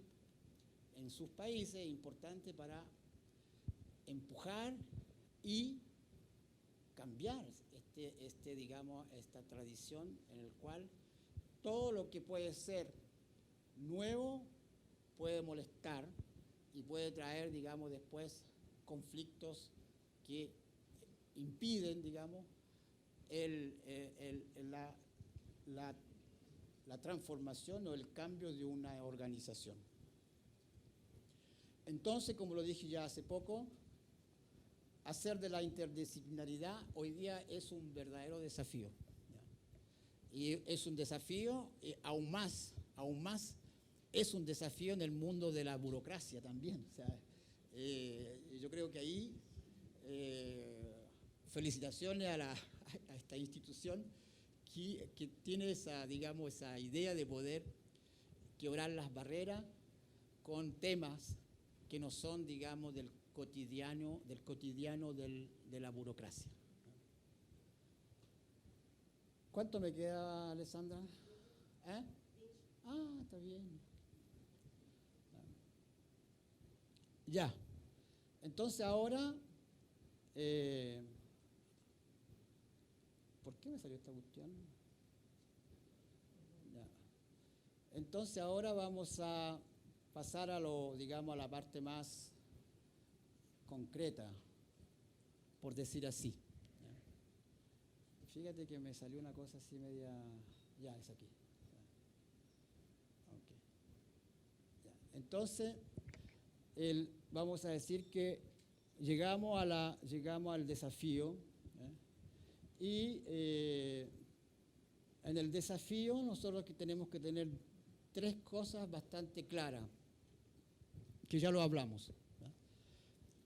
[SPEAKER 1] en sus países, es importante para empujar y cambiar digamos, esta tradición en la cual todo lo que puede ser nuevo puede molestar y puede traer, digamos, después conflictos que impiden, digamos, la transformación o el cambio de una organización. Entonces, como lo dije ya hace poco, hacer de la interdisciplinaridad hoy día es un verdadero desafío, ¿ya? Y es un desafío aún más es un desafío en el mundo de la burocracia también. O sea, yo creo que ahí felicitaciones a esta institución que tiene esa, digamos, esa idea de poder quebrar las barreras con temas que no son, digamos, del cotidiano de la burocracia. ¿Cuánto me queda, Alessandra? Está bien. Ya. Entonces ahora, ¿por qué me salió esta cuestión? Ya. Entonces ahora vamos a pasar a digamos, a la parte más concreta, por decir así. ¿Ya? Fíjate que me salió una cosa así media. Ya, es aquí. Okay. Ya. Entonces, vamos a decir que llegamos al desafío, y en el desafío nosotros que tenemos que tener tres cosas bastante claras, que ya lo hablamos.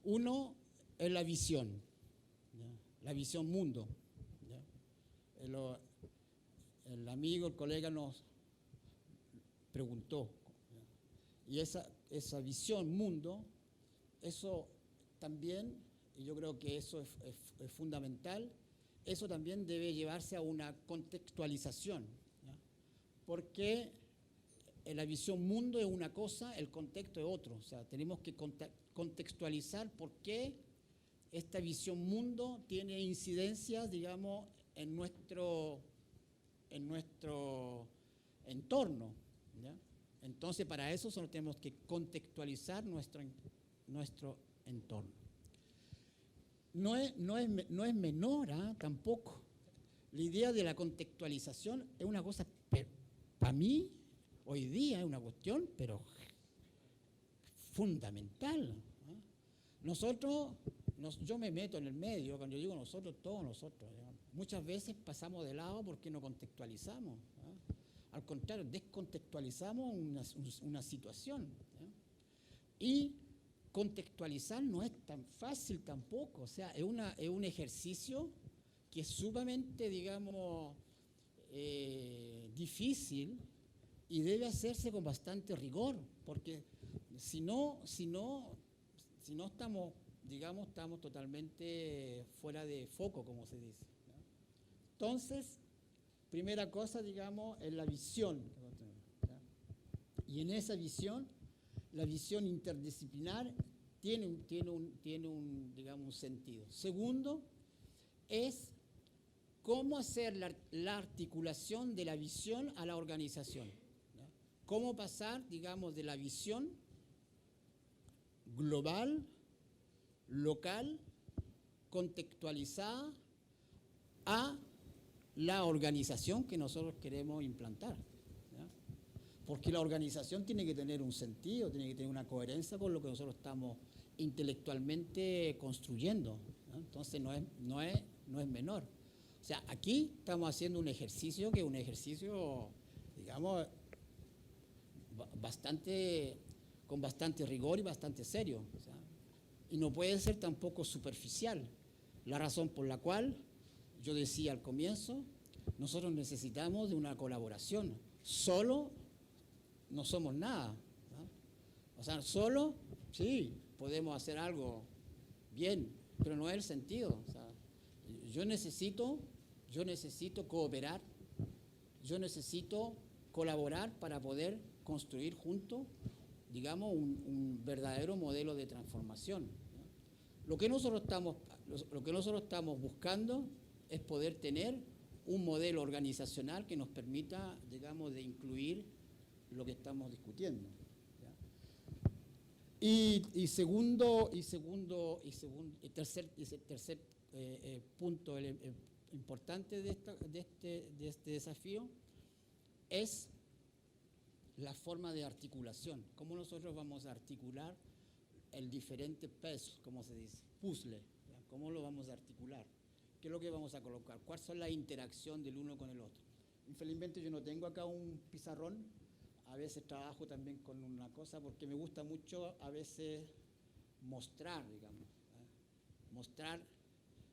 [SPEAKER 1] Uno es la visión, ¿ya? La visión mundo, ¿ya? El amigo, el colega nos preguntó, ¿ya? Y esa visión mundo, eso también, y yo creo que eso es fundamental, eso también debe llevarse a una contextualización, ¿ya? Porque la visión mundo es una cosa, el contexto es otro. O sea, tenemos que contextualizar por qué esta visión mundo tiene incidencias, digamos, en nuestro entorno, ¿ya? Entonces, para eso solo tenemos que contextualizar nuestro entorno. No es menor, tampoco. La idea de la contextualización es una cosa, para mí, hoy día es una cuestión, pero fundamental. Nosotros, yo me meto en el medio, cuando yo digo nosotros, todos nosotros. Muchas veces pasamos de lado porque no contextualizamos. al contrario, descontextualizamos una situación. ¿Ya? Y contextualizar no es tan fácil tampoco, o sea, es un ejercicio que es sumamente, digamos, difícil y debe hacerse con bastante rigor, porque si no estamos, digamos, estamos totalmente fuera de foco, como se dice, ¿no? Entonces, primera cosa, digamos, es la visión, ¿ya? Y en esa visión, la visión interdisciplinar tiene un, digamos, un sentido. Segundo, es cómo hacer la articulación de la visión a la organización, ¿ya? Cómo pasar, digamos, de la visión global, local, contextualizada, a la organización que nosotros queremos implantar, ¿ya? Porque la organización tiene que tener un sentido, tiene que tener una coherencia con lo que nosotros estamos intelectualmente construyendo, ¿no? Entonces no es menor. O sea, aquí estamos haciendo un ejercicio que es un ejercicio, digamos, con bastante rigor y bastante serio, o sea, y no puede ser tampoco superficial. La razón por la cual yo decía al comienzo, nosotros necesitamos de una colaboración. Solo no somos nada, ¿no? O sea, solo, sí, podemos hacer algo bien, pero no es el sentido. O sea, yo necesito cooperar, yo necesito colaborar para poder construir juntos, digamos, un verdadero modelo de transformación, ¿no? Lo que nosotros estamos buscando es poder tener un modelo organizacional que nos permita, digamos, de incluir lo que estamos discutiendo, ¿ya? Y tercer punto importante de este desafío es la forma de articulación. ¿Cómo nosotros vamos a articular el diferente puzzle, como se dice, puzzle, ¿ya? ¿Cómo lo vamos a articular? ¿Qué es lo que vamos a colocar? ¿Cuál son la interacción del uno con el otro? Infelizmente yo no tengo acá un pizarrón. A veces trabajo también con una cosa porque me gusta mucho a veces mostrar, digamos, ¿eh? Mostrar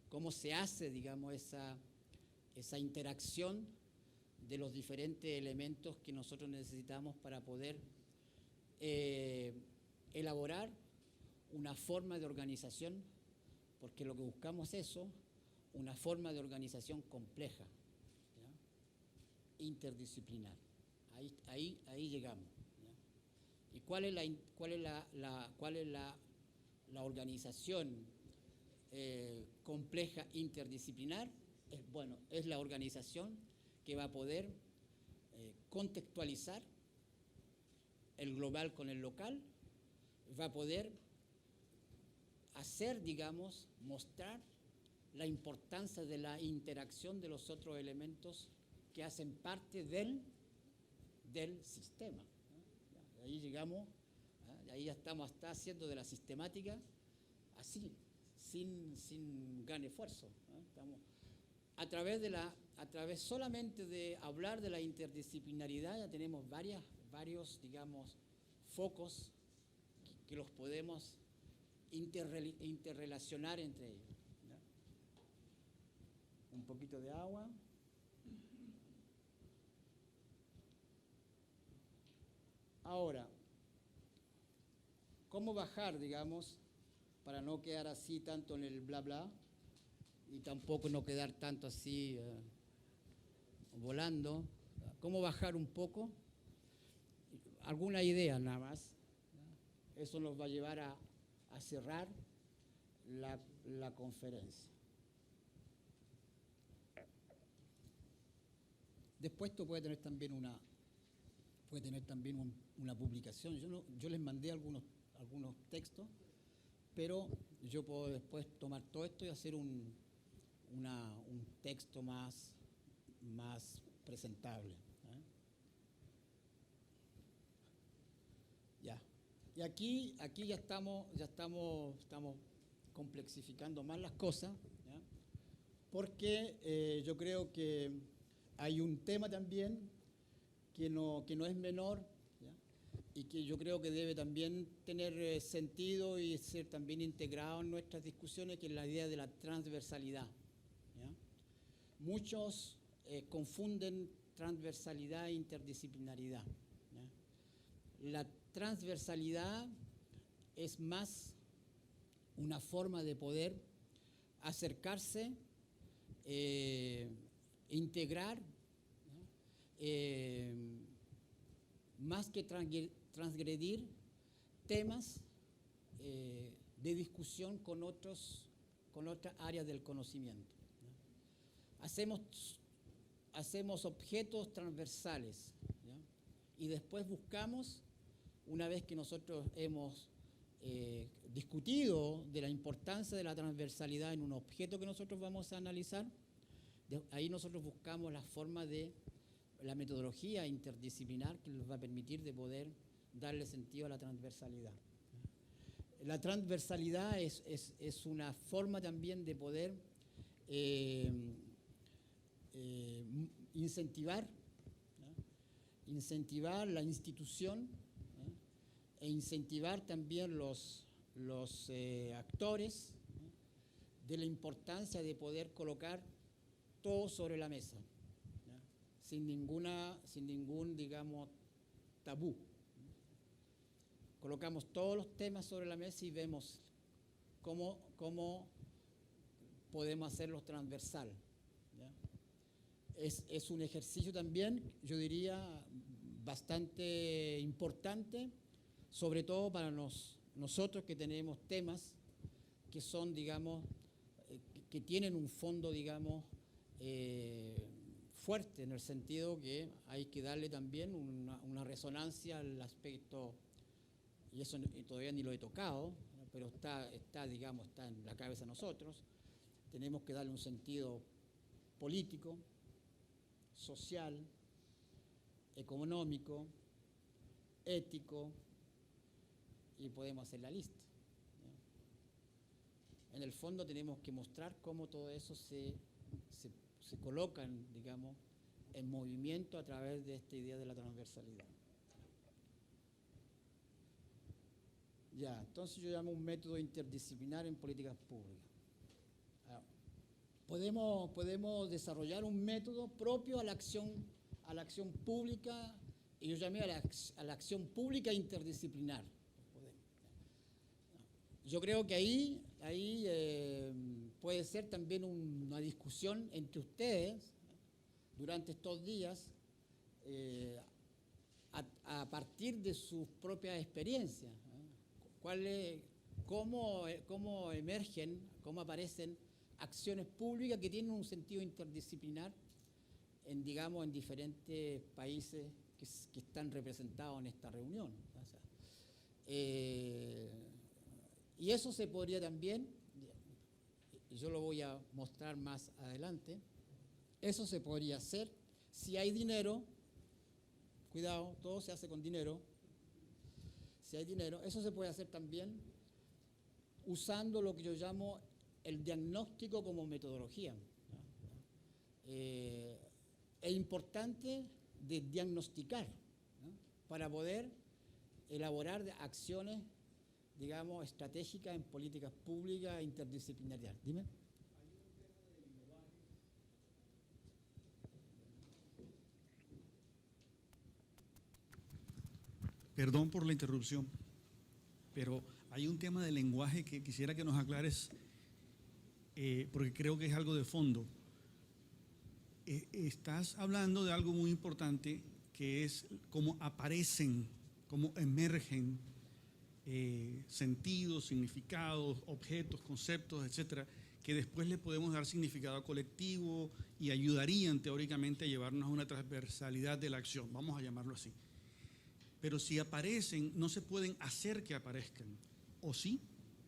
[SPEAKER 1] cómo se hace, digamos, esa interacción de los diferentes elementos que nosotros necesitamos para poder elaborar una forma de organización, porque lo que buscamos es eso, una forma de organización compleja, ¿ya? Interdisciplinar. Ahí llegamos, ¿ya? ¿Y cuál es la organización compleja interdisciplinar? Es la organización que va a poder contextualizar el global con el local, va a poder hacer, digamos, mostrar la importancia de la interacción de los otros elementos que hacen parte del sistema, ¿no? Ahí llegamos, ¿eh? Ahí ya estamos hasta haciendo de la sistemática así, sin gran esfuerzo, ¿no? Estamos a través solamente de hablar de la interdisciplinaridad, ya tenemos varios, digamos, focos que los podemos interrelacionar entre ellos, ¿no? Un poquito de agua. Ahora, ¿cómo bajar, digamos, para no quedar así tanto en el bla bla y tampoco no quedar tanto así volando? ¿Cómo bajar un poco? Alguna idea nada más, ¿no? Eso nos va a llevar a cerrar la conferencia. Después esto puede tener también una publicación. Yo les mandé algunos textos, pero yo puedo después tomar todo esto y hacer un texto más presentable, ¿eh? Ya. Y aquí ya estamos complexificando más las cosas, ¿ya? Porque yo creo que hay un tema también que no es menor, ¿ya? Y que yo creo que debe también tener sentido y ser también integrado en nuestras discusiones, que es la idea de la transversalidad, ¿ya? Muchos confunden transversalidad e interdisciplinaridad, ¿ya? La transversalidad es más una forma de poder acercarse, integrar, ¿no? Más que transgredir temas de discusión con otras áreas del conocimiento, ¿no? Hacemos objetos transversales, ¿ya? Y después buscamos, una vez que nosotros hemos discutido de la importancia de la transversalidad en un objeto que nosotros vamos a analizar, ahí nosotros buscamos la forma de la metodología interdisciplinar que nos va a permitir de poder darle sentido a la transversalidad. La transversalidad es una forma también de poder incentivar, ¿no? Incentivar la institución, ¿no? E incentivar también los actores, ¿no? De la importancia de poder colocar todo sobre la mesa, ¿no? Sin ningún, digamos, tabú. Colocamos todos los temas sobre la mesa y vemos cómo podemos hacerlos transversal, ¿ya? Es un ejercicio también, yo diría, bastante importante, sobre todo para nosotros que tenemos temas que son, digamos, que tienen un fondo, digamos, fuerte, en el sentido que hay que darle también una resonancia al aspecto, y eso todavía ni lo he tocado, ¿no? Pero digamos, está en la cabeza de nosotros. Tenemos que darle un sentido político, social, económico, ético, y podemos hacer la lista, ¿no? En el fondo tenemos que mostrar cómo todo eso se coloca, digamos, en movimiento a través de esta idea de la transversalidad. Ya, entonces yo llamo un método interdisciplinar en políticas públicas. Podemos desarrollar un método propio a la acción pública, y yo llamé a la acción pública interdisciplinar. Yo creo que ahí puede ser también una discusión entre ustedes durante estos días, a partir de sus propias experiencias, cómo emergen, cómo aparecen acciones públicas que tienen un sentido interdisciplinar en diferentes países que están representados en esta reunión. Y eso se podría también, y yo lo voy a mostrar más adelante, eso se podría hacer si hay dinero. Cuidado, todo se hace con dinero. Si hay dinero, eso se puede hacer también usando lo que yo llamo el diagnóstico como metodología, ¿no? Es importante de diagnosticar, ¿no? Para poder elaborar acciones, digamos, estratégicas en políticas públicas interdisciplinarias. Dime.
[SPEAKER 3] Perdón por la interrupción, pero hay un tema de lenguaje que quisiera que nos aclares, porque creo que es algo de fondo. Estás hablando de algo muy importante, que es cómo aparecen, cómo emergen sentidos, significados, objetos, conceptos, etcétera, que después le podemos dar significado colectivo y ayudarían teóricamente a llevarnos a una transversalidad de la acción, vamos a llamarlo así. Pero si aparecen, no se pueden hacer que aparezcan, ¿o sí?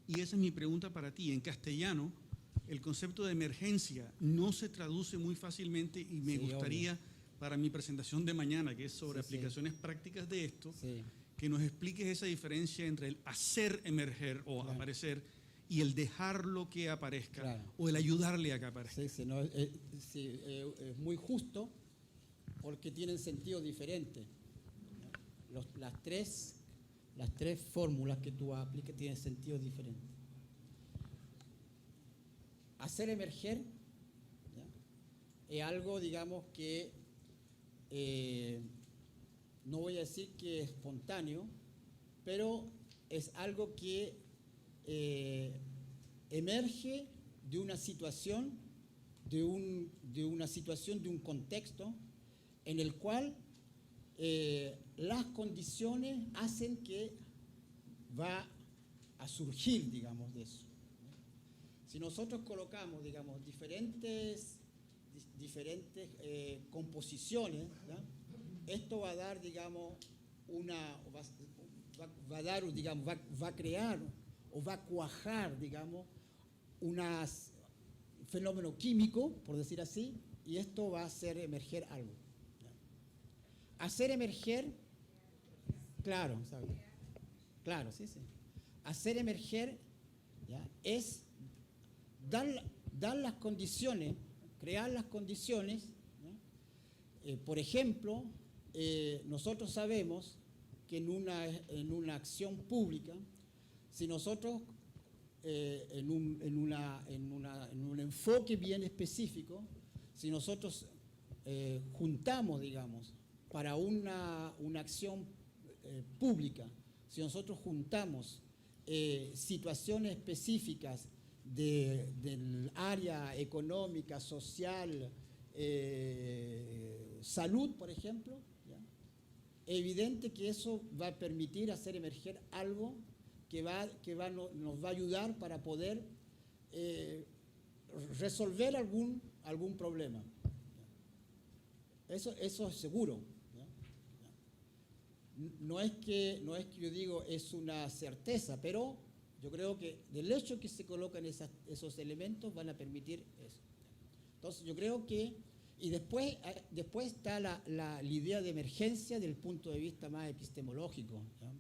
[SPEAKER 3] Y esa es mi pregunta para ti. En castellano, el concepto de emergencia no se traduce muy fácilmente, y me gustaría, obvio, para mi presentación de mañana, que es sobre aplicaciones prácticas de esto, que nos expliques esa diferencia entre el hacer emerger o aparecer y el dejarlo que aparezca, o el ayudarle a que aparezca.
[SPEAKER 1] Es muy justo, porque tienen sentido diferente. Las tres fórmulas que tú aplicas tienen sentido diferente. Hacer emerger, ¿ya?, es algo, digamos, que no voy a decir que es espontáneo, pero es algo que emerge de una situación, de un contexto en el cual las condiciones hacen que va a surgir, digamos, de eso. Si nosotros colocamos, digamos, diferentes composiciones, ¿ya?, esto va a dar, digamos, va a crear o va a cuajar, digamos, un fenómeno químico, por decir así, y esto va a hacer emerger algo. ¿Ya? Hacer emerger, claro, ¿sabes? Claro, sí. Hacer emerger, ¿ya?, es dar las condiciones, crear las condiciones, ¿ya? Por ejemplo, nosotros sabemos que en una acción pública, si nosotros en un enfoque bien específico, si nosotros juntamos, digamos, para una acción pública, si nosotros juntamos situaciones específicas del área económica, social, salud, por ejemplo, ¿ya?, es evidente que eso va a permitir hacer emerger algo que nos va a ayudar para poder resolver algún problema. Eso es seguro. No es que yo digo es una certeza, pero yo creo que del hecho que se colocan esos elementos van a permitir eso. Entonces yo creo que, y después está la idea de emergencia desde el punto de vista más epistemológico, ¿ya?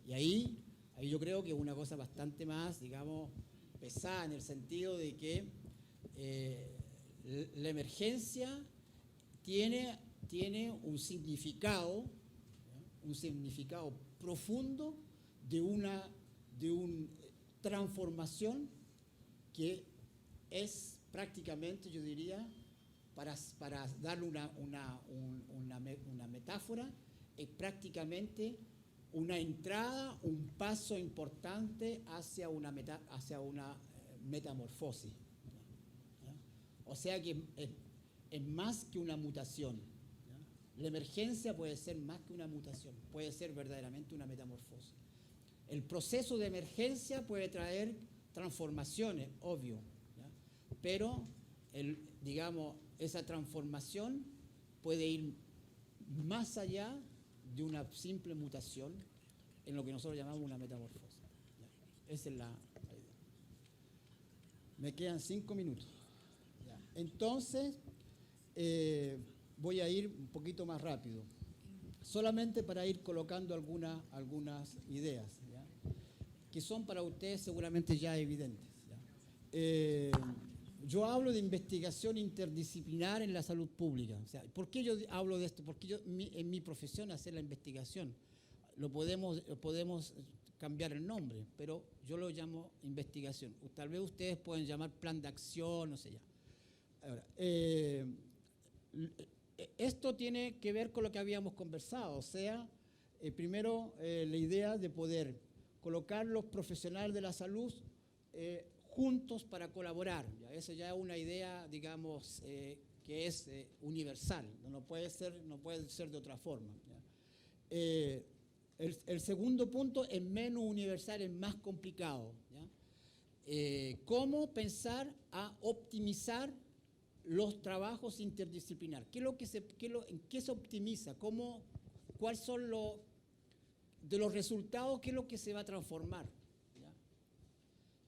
[SPEAKER 1] Y ahí yo creo que es una cosa bastante más, digamos, pesada, en el sentido de que la emergencia tiene un significado, ¿ya?, un significado profundo de una transformación que es prácticamente, yo diría, para darle una metáfora, es prácticamente una entrada, un paso importante hacia una metamorfosis. ¿Ya? O sea que es más que una mutación. ¿Ya? La emergencia puede ser más que una mutación, puede ser verdaderamente una metamorfosis. El proceso de emergencia puede traer transformaciones, obvio, ¿ya?, pero digamos, esa transformación puede ir más allá de una simple mutación en lo que nosotros llamamos una metamorfosis. ¿Ya? Esa es la idea. Me quedan 5 minutos. ¿Ya? Entonces, voy a ir un poquito más rápido, solamente para ir colocando algunas ideas, ¿ya?, que son para ustedes seguramente ya evidentes. ¿Ya? Yo hablo de investigación interdisciplinar en la salud pública. O sea, ¿por qué yo hablo de esto? Porque en mi profesión hacer la investigación, lo podemos cambiar el nombre, pero yo lo llamo investigación. Tal vez ustedes pueden llamar plan de acción, no sé ya. Ahora, esto tiene que ver con lo que habíamos conversado, o sea, primero la idea de poder colocar los profesionales de la salud juntos para colaborar. ¿Ya? Eso ya es una idea, digamos, que es universal, no puede ser de otra forma. ¿Ya? El segundo punto es menos universal, es más complicado. ¿Ya? ¿Cómo pensar a optimizar los trabajos interdisciplinarios? ¿En qué se optimiza? ¿Cuáles son de los resultados, qué es lo que se va a transformar?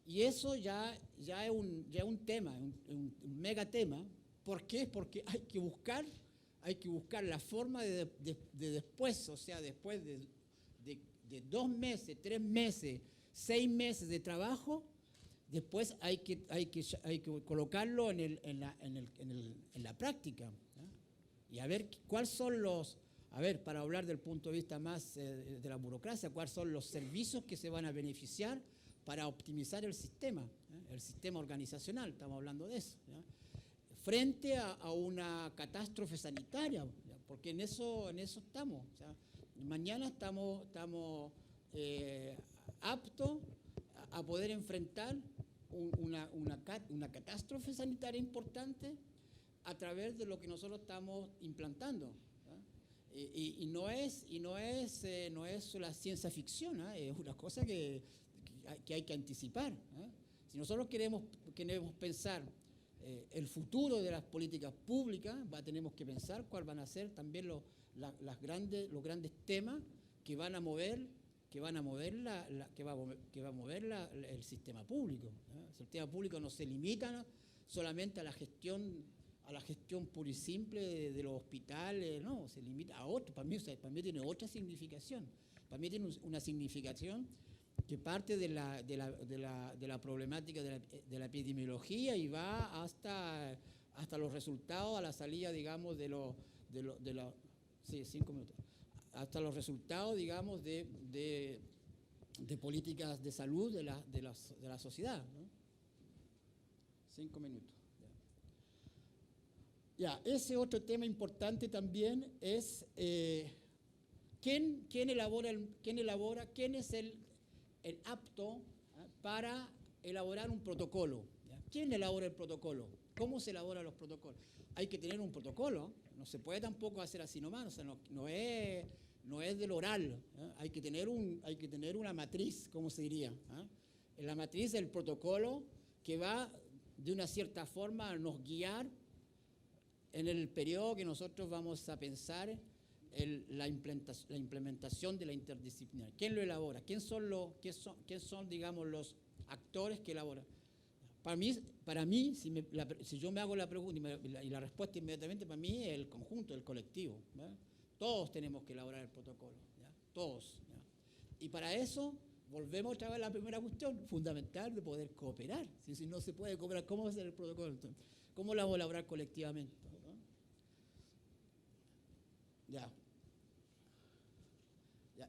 [SPEAKER 1] Y eso ya es un tema, un mega tema. ¿Por qué? Porque hay que buscar la forma de después, o sea, después de 2 meses, 3 meses, 6 meses de trabajo, después hay que colocarlo en la práctica, ¿ya? y a ver cuáles son los, para hablar del punto de vista más de la burocracia, cuáles son los servicios que se van a beneficiar para optimizar el sistema organizacional, estamos hablando de eso, ¿ya? Frente a una catástrofe sanitaria, ¿ya? Porque en eso estamos. O sea, mañana estamos aptos a poder enfrentar una catástrofe sanitaria importante a través de lo que nosotros estamos implantando, ¿ya? Y no es la ciencia ficción, ¿eh? Es una cosa que hay que anticipar, ¿eh? Si nosotros queremos pensar el futuro de las políticas públicas, tenemos que pensar cuáles van a ser también los grandes temas que van a mover el sistema público, ¿eh? El sistema público no se limita solamente a la gestión pura y simple de los hospitales, no, se limita a otro. Para mí tiene otra significación. Para mí tiene una significación que parte de la problemática de la epidemiología y va hasta los resultados a la salida, digamos, sí, 5 minutos, hasta los resultados, digamos, de políticas de salud de la sociedad, ¿no? 5 minutos. Ya, ese otro tema importante también es quién es el apto para elaborar un protocolo, ¿ya? ¿Quién elabora el protocolo? ¿Cómo se elaboran los protocolos? Hay que tener un protocolo, no se puede tampoco hacer así nomás, o sea, no es del oral, ¿eh? Hay que tener una matriz, ¿cómo se diría? ¿Eh? La matriz del protocolo que va de una cierta forma a nos guiar en el periodo que nosotros vamos a pensar la implementación de la interdisciplinaridad. ¿Quién lo elabora? ¿Quién son, digamos, los actores que elaboran? Para mí si yo me hago la pregunta y la respuesta inmediatamente, para mí es el conjunto, el colectivo, ¿verdad? Todos tenemos que elaborar el protocolo, ¿ya? Todos, ¿ya? Y para eso volvemos otra vez a la primera cuestión fundamental de poder cooperar. Si no se puede cooperar, ¿cómo va a ser el protocolo entonces? ¿Cómo lo vamos a elaborar colectivamente? ¿No? Ya.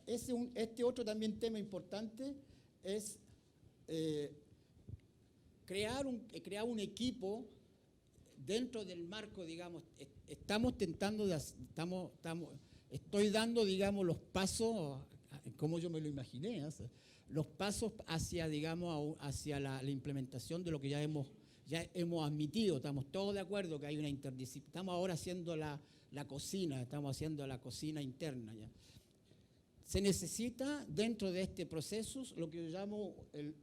[SPEAKER 1] Este otro también tema importante es crear un equipo dentro del marco, digamos, estoy dando, digamos, los pasos, como yo me lo imaginé, los pasos hacia, digamos, hacia la implementación de lo que ya hemos admitido. Estamos todos de acuerdo que hay una interdisciplinaridad. Estamos ahora haciendo la cocina, estamos haciendo la cocina interna ya. Se necesita dentro de este proceso lo que yo llamo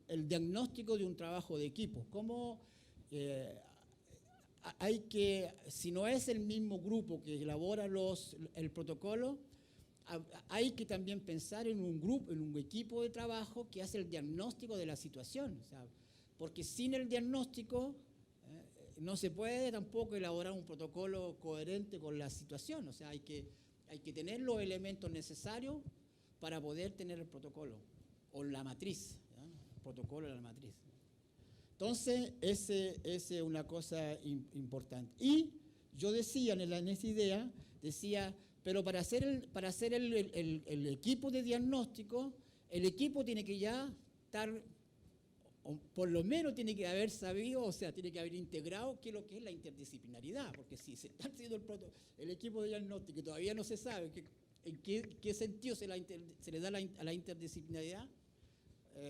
[SPEAKER 1] el diagnóstico de un trabajo de equipo. ¿Cómo si no es el mismo grupo que elabora el protocolo, hay que también pensar en un equipo de trabajo que hace el diagnóstico de la situación? O sea, porque sin el diagnóstico no se puede tampoco elaborar un protocolo coherente con la situación. O sea, hay que tener los elementos necesarios para poder tener el protocolo o la matriz, ¿ya? El protocolo de la matriz. Entonces, ese es una cosa importante. Y yo decía en esa idea, pero para hacer el equipo de diagnóstico, el equipo tiene que ya estar, o por lo menos tiene que haber sabido, o sea, tiene que haber integrado qué es lo que es la interdisciplinaridad, porque si se está haciendo el equipo de diagnóstico y todavía no se sabe en qué sentido se le da a la interdisciplinaridad,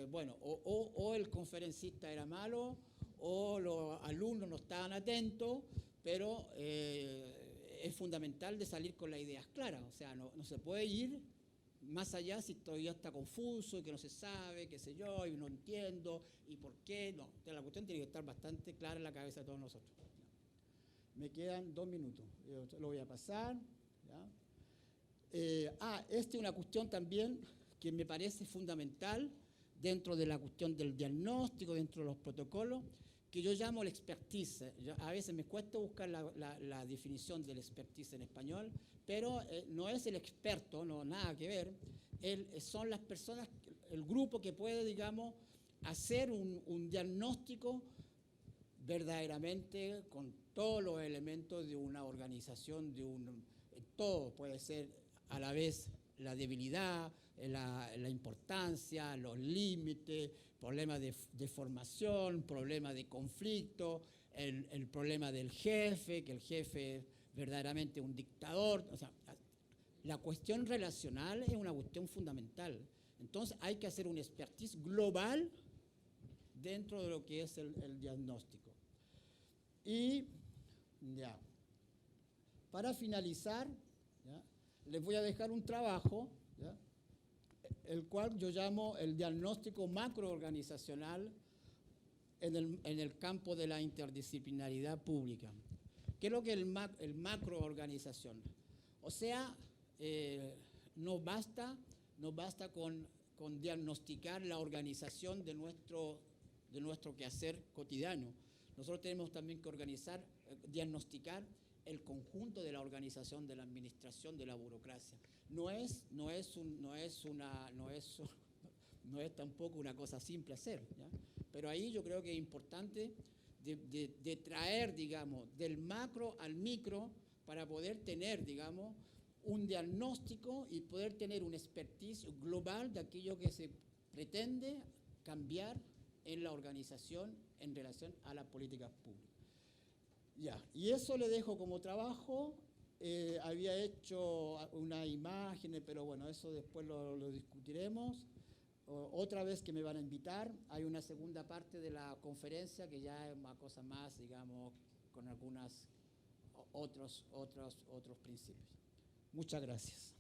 [SPEAKER 1] bueno, o el conferencista era malo, o los alumnos no estaban atentos, pero es fundamental de salir con las ideas claras. O sea, no se puede ir más allá si todavía está confuso y que no se sabe, qué sé yo, y no entiendo, y por qué. No, la cuestión tiene que estar bastante clara en la cabeza de todos nosotros. Me quedan 2 minutos, yo lo voy a pasar, ¿ya? Esta es una cuestión también que me parece fundamental dentro de la cuestión del diagnóstico, dentro de los protocolos, que yo llamo el expertise. A veces me cuesta buscar la definición del expertise en español, pero no es el experto, no, nada que ver, son las personas, el grupo que puede, digamos, hacer un diagnóstico verdaderamente con todos los elementos de una organización, todo puede ser a la vez la debilidad, la importancia, los límites, problemas de formación, problemas de conflicto, el problema del jefe, que el jefe es verdaderamente un dictador. O sea, la cuestión relacional es una cuestión fundamental. Entonces hay que hacer un expertise global dentro de lo que es el diagnóstico. Y ya, para finalizar, ¿ya?, les voy a dejar un trabajo, ¿ya?, el cual yo llamo el diagnóstico macroorganizacional en el campo de la interdisciplinaridad pública. ¿Qué es lo que es el macroorganización? O sea, no basta con diagnosticar la organización de nuestro quehacer cotidiano. Nosotros tenemos también que diagnosticar el conjunto de la organización de la administración, de la burocracia. No es tampoco una cosa simple hacer, ¿ya? Pero ahí yo creo que es importante de traer, digamos, del macro al micro para poder tener, digamos, un diagnóstico y poder tener un expertise global de aquello que se pretende cambiar en la organización en relación a las políticas públicas. Ya, y eso le dejo como trabajo. Había hecho unas imágenes, pero bueno, eso después lo discutiremos. Otra vez que me van a invitar, hay una segunda parte de la conferencia que ya es una cosa más, digamos, con algunos otros principios. Muchas gracias.